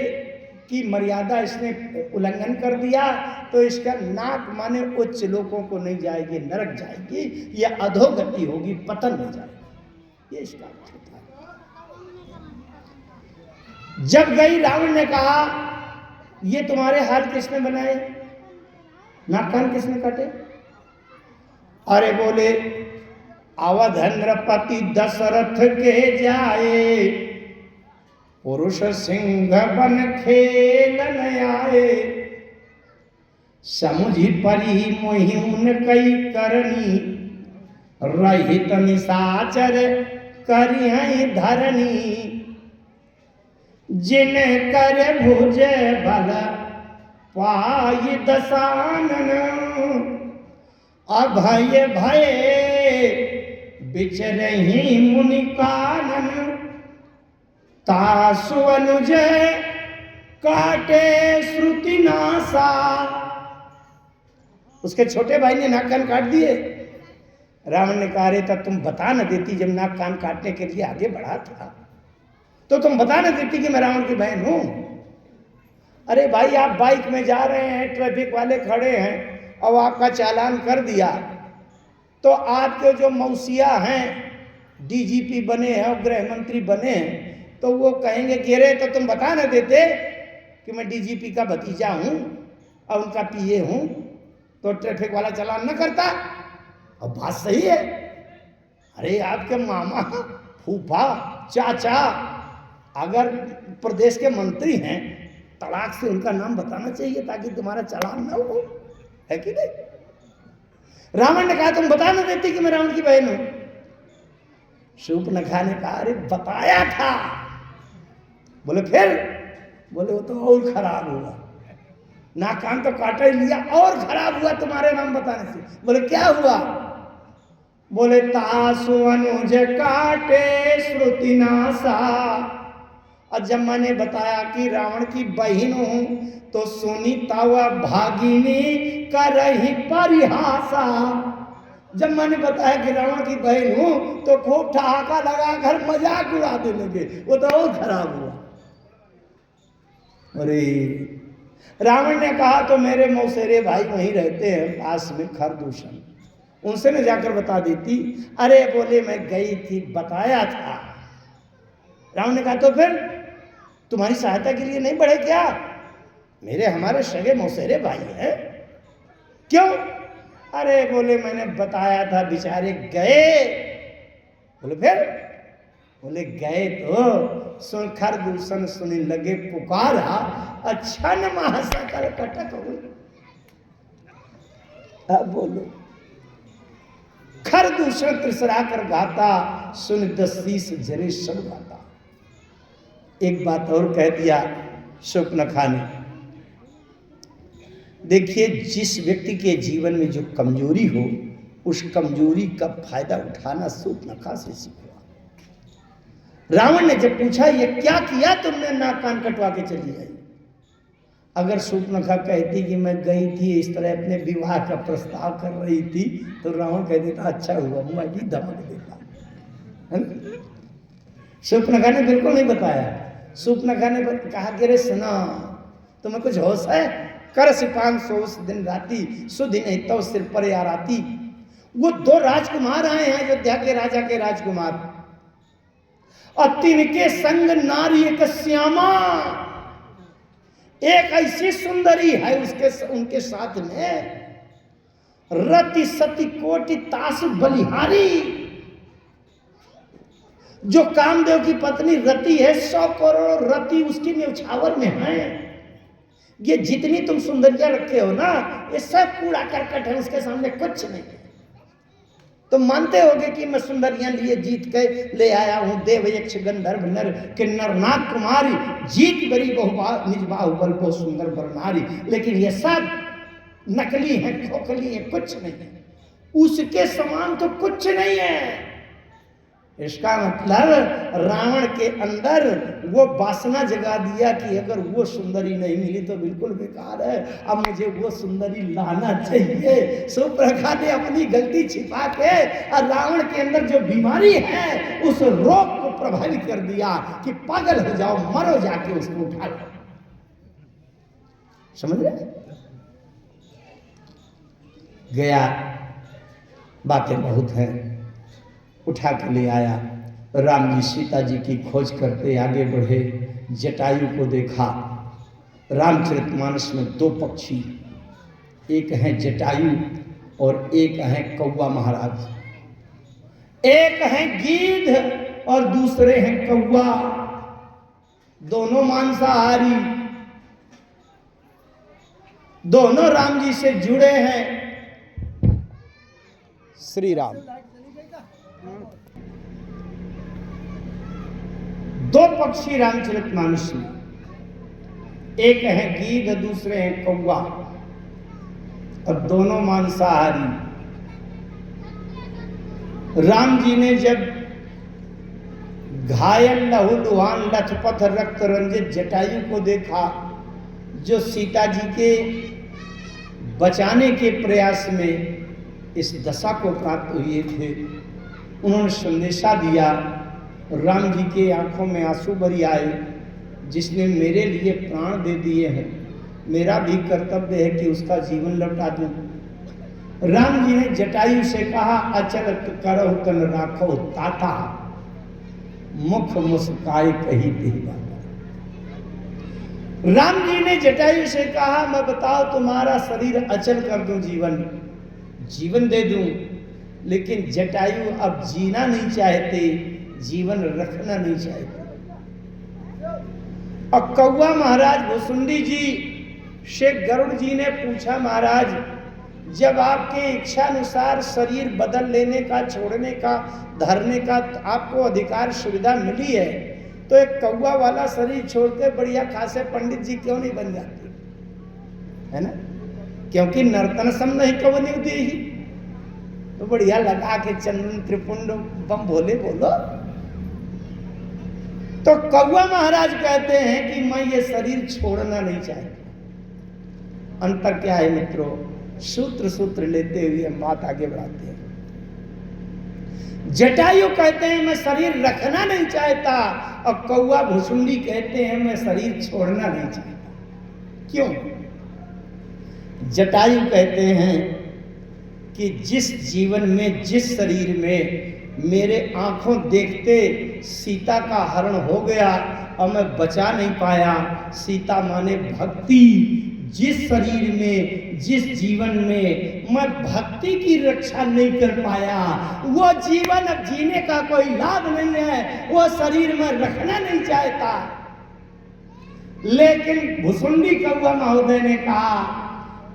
की मर्यादा इसने उल्लंघन कर दिया, तो इसका नाक माने उच्च लोकों को नहीं जाएगी, नरक जाएगी, ये अधोगति होगी, पतन हो जाएगा। ये इसका अर्थ होता है। जब गई, रावण ने कहा ये तुम्हारे हाल किसने बनाए? नाक कान किसने काटे? अरे बोले अवध नृपति दशरथ के जाए, पुरुष सिंह बन खेलन आए। समुझी परी मोहि कई करनी, रहित निशाचर करिहै धरनी। जिन कर भुज बल पाई दसानन, अभय भय बिचरहि मुनि कानन। तासु अनुज काटे श्रुति नासा। उसके छोटे भाई ने नाक कान काट दिए। रावण ने कहा, अरे तब तुम बता न देती, जब नाक कान काटने के लिए आगे बढ़ा था तो तुम बता न देती कि मैं रावण की बहन हूं। अरे भाई, आप बाइक में जा रहे हैं, ट्रैफिक वाले खड़े हैं और आपका चालान कर दिया, तो आपके जो मौसिया हैं, डीजीपी बने हैं और गृह मंत्री बने हैं, तो वो कहेंगे कि अरे तो तुम बता न देते कि मैं डीजीपी का भतीजा हूं और उनका पीए हूं, तो ट्रैफिक वाला चालान न करता। अब बात सही है। अरे आपके मामा, फूफा, चाचा अगर प्रदेश के मंत्री हैं तड़ाक से उनका नाम बताना चाहिए ताकि तुम्हारा चालान ना हो, है कि नहीं? रावण ने कहा तुम बता ना देती कि मैं रावण की बहन हूं। शूर्पणखा ने कहा अरे बताया था। बोले फिर? बोले वो तो और खराब हुआ, ना कान तो काटा ही लिया, और खराब हुआ तुम्हारे नाम बताने से। बोले क्या हुआ? बोले तासु अनुज काटे श्रुति नासा। और जब मैंने बताया कि रावण की बहन हूं तो सुनी तावा भागिनी कर ही परिहासा। जब मैंने बताया कि रावण की बहन हूं तो खूब ठहाका लगा कर मजाक उड़ाने लगे, वो तो और खराब हुआ। अरे रावण ने कहा तो मेरे मौसेरे भाई वहीं रहते हैं पास में खरदूषण, उनसे न जाकर बता देती। अरे बोले मैं गई थी, बताया था। रावण ने कहा तो फिर तुम्हारी सहायता के लिए नहीं बढ़े क्या? मेरे हमारे सगे मौसेरे भाई हैं, क्यों? अरे बोले मैंने बताया था, बेचारे गए। बोले फिर? बोले गए तो सुन खरदूषण सुने लगे पुकारा, अच्छा न महासकर कटक हुई। अब बोलो खरदूषण त्रिसरा कर गाता, सुन दसीस जरे सब गाता। एक बात और कह दिया शूर्पणखा ने, देखिए जिस व्यक्ति के जीवन में जो कमजोरी हो उस कमजोरी का फायदा उठाना शूर्पणखा से सीखो। रावण ने जब पूछा ये क्या किया तुमने, नाक कान कटवा के चली आई। अगर शूर्पणखा कहती कि मैं गई थी इस तरह अपने विवाह का प्रस्ताव कर रही थी तो रावण कह देता अच्छा हुआ, मैं भी धमक देता। शूर्पणखा ने बिल्कुल नहीं बताया। शूर्पणखा ने कहा कि रे सुना तुम्हें कुछ होश है? कर सिपान सोस दिन राती सुदिन तो सिर पर यार आती। वो दो राजकुमार आए हैं अयोध्या के राजा के राजकुमार, और तिनके संग नारी एक श्यामा, एक ऐसी सुंदरी है उसके उनके साथ में रति सती कोटि तास बलिहारी। जो कामदेव की पत्नी रति है 100 करोड़ रति उसकी न्यौछावर में है। ये जितनी तुम सुंदरियां रखे हो ना ये सब कूड़ा करकट है उसके सामने, कुछ नहीं। तुम मानते होगे कि मैं सुंदरियां लिए जीत के ले आया हूं, देव यक्ष गंधर्व नर किन्नर नाग कुमारी, जीत बड़ी निज बाहुबल को सुंदर बरनारी। लेकिन ये सब नकली है, खोखली है, कुछ नहीं है, उसके समान तो कुछ नहीं है। इसका मतलब रावण के अंदर वो वासना जगा दिया कि अगर वो सुंदरी नहीं मिली तो बिल्कुल बेकार है, अब मुझे वो सुंदरी लाना चाहिए। शूर्पणखा ने अपनी गलती छिपा के और रावण के अंदर जो बीमारी है उस रोग को प्रभावित कर दिया कि पागल हो जाओ, मरो, जाके उसको उठा लो। समझ रहे? गया, बातें बहुत हैं, उठा के ले आया। राम जी सीता जी की खोज करते आगे बढ़े, जटायु को देखा। रामचरितमानस में 2 पक्षी, एक है जटायु और एक है कौवा महाराज। एक है गीध और दूसरे हैं कौवा, दोनों मांसाहारी, दोनों राम जी से जुड़े हैं। श्री राम 2 पक्षी रामचरितमानस में, एक है गीध दूसरे हैं कौवा, और दोनों मांसाहारी। राम जी ने जब घायल लहू लुहान लथपथ रक्त रंजित जटायु को देखा जो सीता जी के बचाने के प्रयास में इस दशा को प्राप्त हुए थे, उन्होंने संदेशा दिया। राम जी के आंखों में आंसू भरी आए, जिसने मेरे लिए प्राण दे दिए हैं, मेरा भी कर्तव्य है कि उसका जीवन लौटा दूं। राम जी ने जटायु से कहा अचल करो तन राखो ताता, मुख मुस्काए कही तेरी बात। राम जी ने जटायु से कहा मैं बताओ तुम्हारा शरीर अचल कर दूं, जीवन दे दूं, लेकिन जटायु अब जीना नहीं चाहते, जीवन रखना नहीं चाहते। और कौवा महाराज भुसुंडी जी से गरुड़ जी ने पूछा, महाराज जब आपके इच्छानुसार शरीर बदल लेने का, छोड़ने का, धरने का आपको अधिकार सुविधा मिली है, तो एक कौवा वाला शरीर छोड़ के बढ़िया खासे पंडित जी क्यों नहीं बन जाते, है ना? क्योंकि नर्तन सम नहीं कवनी होती ही, तो बढ़िया लगा के चंदन त्रिपुंड बम भोले बोलो। तो कौवा महाराज कहते हैं कि मैं ये शरीर छोड़ना नहीं चाहता। अंतर क्या है मित्रों? सूत्र लेते हुए हम बात आगे बढ़ाते हैं। जटायु कहते हैं मैं शरीर रखना नहीं चाहता, और कौवा भुसुंडी कहते हैं मैं शरीर छोड़ना नहीं चाहता। क्यों? जटायु कहते हैं कि जिस जीवन में, जिस शरीर में मेरे आंखों देखते सीता का हरण हो गया और मैं बचा नहीं पाया, सीता माने भक्ति, जिस शरीर में, जिस जीवन में मैं भक्ति की रक्षा नहीं कर पाया, वो जीवन अब जीने का कोई लाभ नहीं है, वो शरीर में रखना नहीं चाहता। लेकिन भुसुंडी कौवा महोदय ने कहा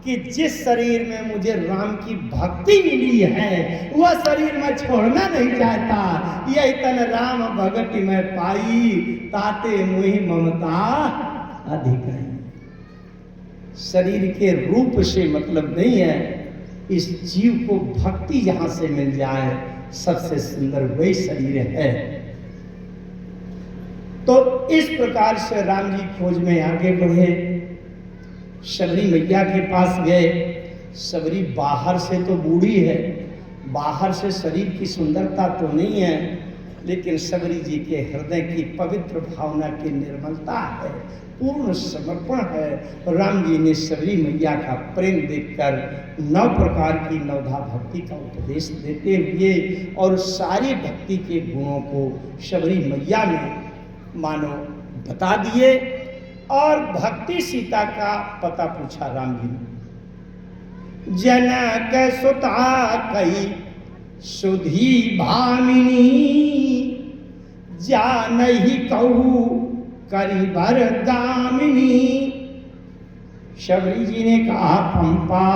कि जिस शरीर में मुझे राम की भक्ति मिली है, वह शरीर मैं छोड़ना नहीं चाहता। यही तन राम भगति में पाई, ताते मुहि ममता अधिक है। शरीर के रूप से मतलब नहीं है, इस जीव को भक्ति जहां से मिल जाए, सबसे सुंदर वही शरीर है। तो इस प्रकार से राम जी खोज में आगे बढ़े, शबरी मैया के पास गए। शबरी बाहर से तो बूढ़ी है, बाहर से शरीर की सुंदरता तो नहीं है, लेकिन शबरी जी के हृदय की पवित्र भावना की निर्मलता है, पूर्ण समर्पण है। राम जी ने शबरी मैया का प्रेम देखकर 9 प्रकार की नवधा भक्ति का उपदेश देते हुए और सारी भक्ति के गुणों को शबरी मैया ने मानो बता दिए, और भक्ति सीता का पता पूछा राम जी ने। जनक सुता कही सुधी भामिनी, जानहि कहू करी भर दामिनी। शबरी जी ने कहा, पंपा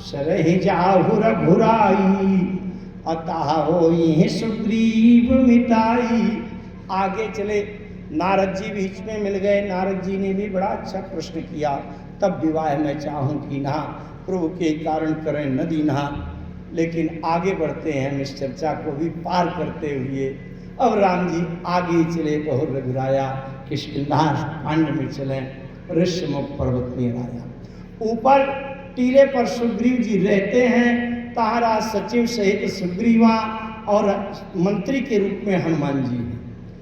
सरहि जाहु रघुराई, अतः होई सुग्रीव मिताई। आगे चले, नारद जी बीच में मिल गए। नारद जी ने भी बड़ा अच्छा प्रश्न किया, तब विवाह मैं चाहूं कि ना, प्रभु के कारण करें नदी नहा। लेकिन आगे बढ़ते हैं, हम इस चर्चा को भी पार करते हुए अब राम जी आगे चले। बहु रघुराया किष्किंधा कांड में चले, ऋषिमुख पर्वत में आया। ऊपर टीले पर सुग्रीव जी रहते हैं, तारा सचिव सहित सुग्रीवा और मंत्री के रूप में हनुमान जी।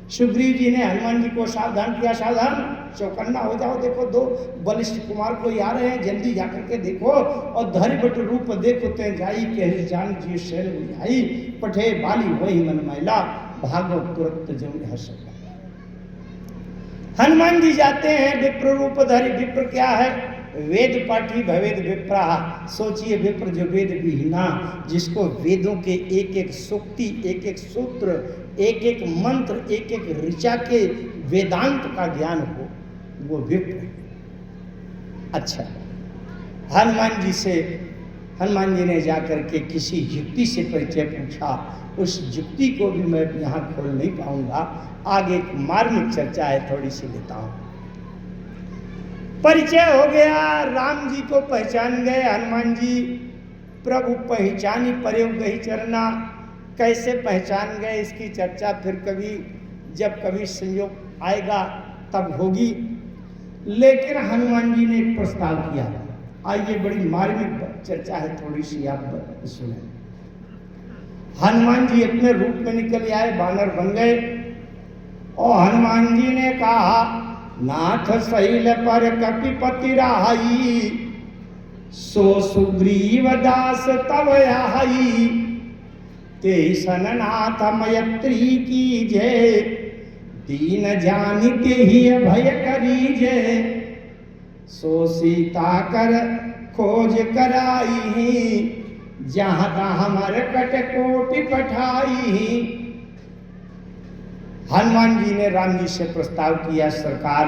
सुग्रीव जी ने हनुमान जी को सावधान किया, सावधान चौकन्ना हो जाओ, देखो 2 बलिष्ठ कुमार कोई आ रहे हैं, जल्दी जाकर के देखो, और धरि बट रूप देखो ते जाई, कह जान जी शैल बुझाई, पठे बाली वही मन मैला, भागो तुरंत जम हर्ष। हनुमान जी जाते हैं, विप्र रूप धरि। विप्र क्या है? वेद पाठी भवेद विप्रा। सोचिए, विप्र जो वेद विहीना, जिसको वेदों के एक एक सूक्ति, एक एक सूत्र, एक एक मंत्र, एक एक ऋचा के वेदांत का ज्ञान हो, वो विप्र। अच्छा, हनुमान जी ने जाकर के किसी युक्ति से परिचय पूछा। उस युक्ति को भी मैं यहाँ खोल नहीं पाऊंगा, आगे एक मार्मिक चर्चा है, थोड़ी सी लेता हूँ। परिचय हो गया, राम जी को पहचान गए हनुमान जी। प्रभु पहचानी प्रयोग गही चरना, कैसे पहचान गए इसकी चर्चा फिर कभी, जब कभी संयोग आएगा तब होगी। लेकिन हनुमान जी ने एक प्रस्ताव किया, आइए बड़ी मार्मिक चर्चा है, थोड़ी सी आप सुने। हनुमान जी अपने रूप में निकल आए, बानर बन गए, और हनुमान जी ने कहा, नाथ शैल पर कपिपति राही, सो सुग्रीव दास तव आई। ते सननाथ मयत्री की जय, दीन जानिते ही भय करी जय। सो सीता कर खोज कराई, जहाँ तहाँ मरकट कोटि पठाई। हनुमान जी ने राम जी से प्रस्ताव किया, सरकार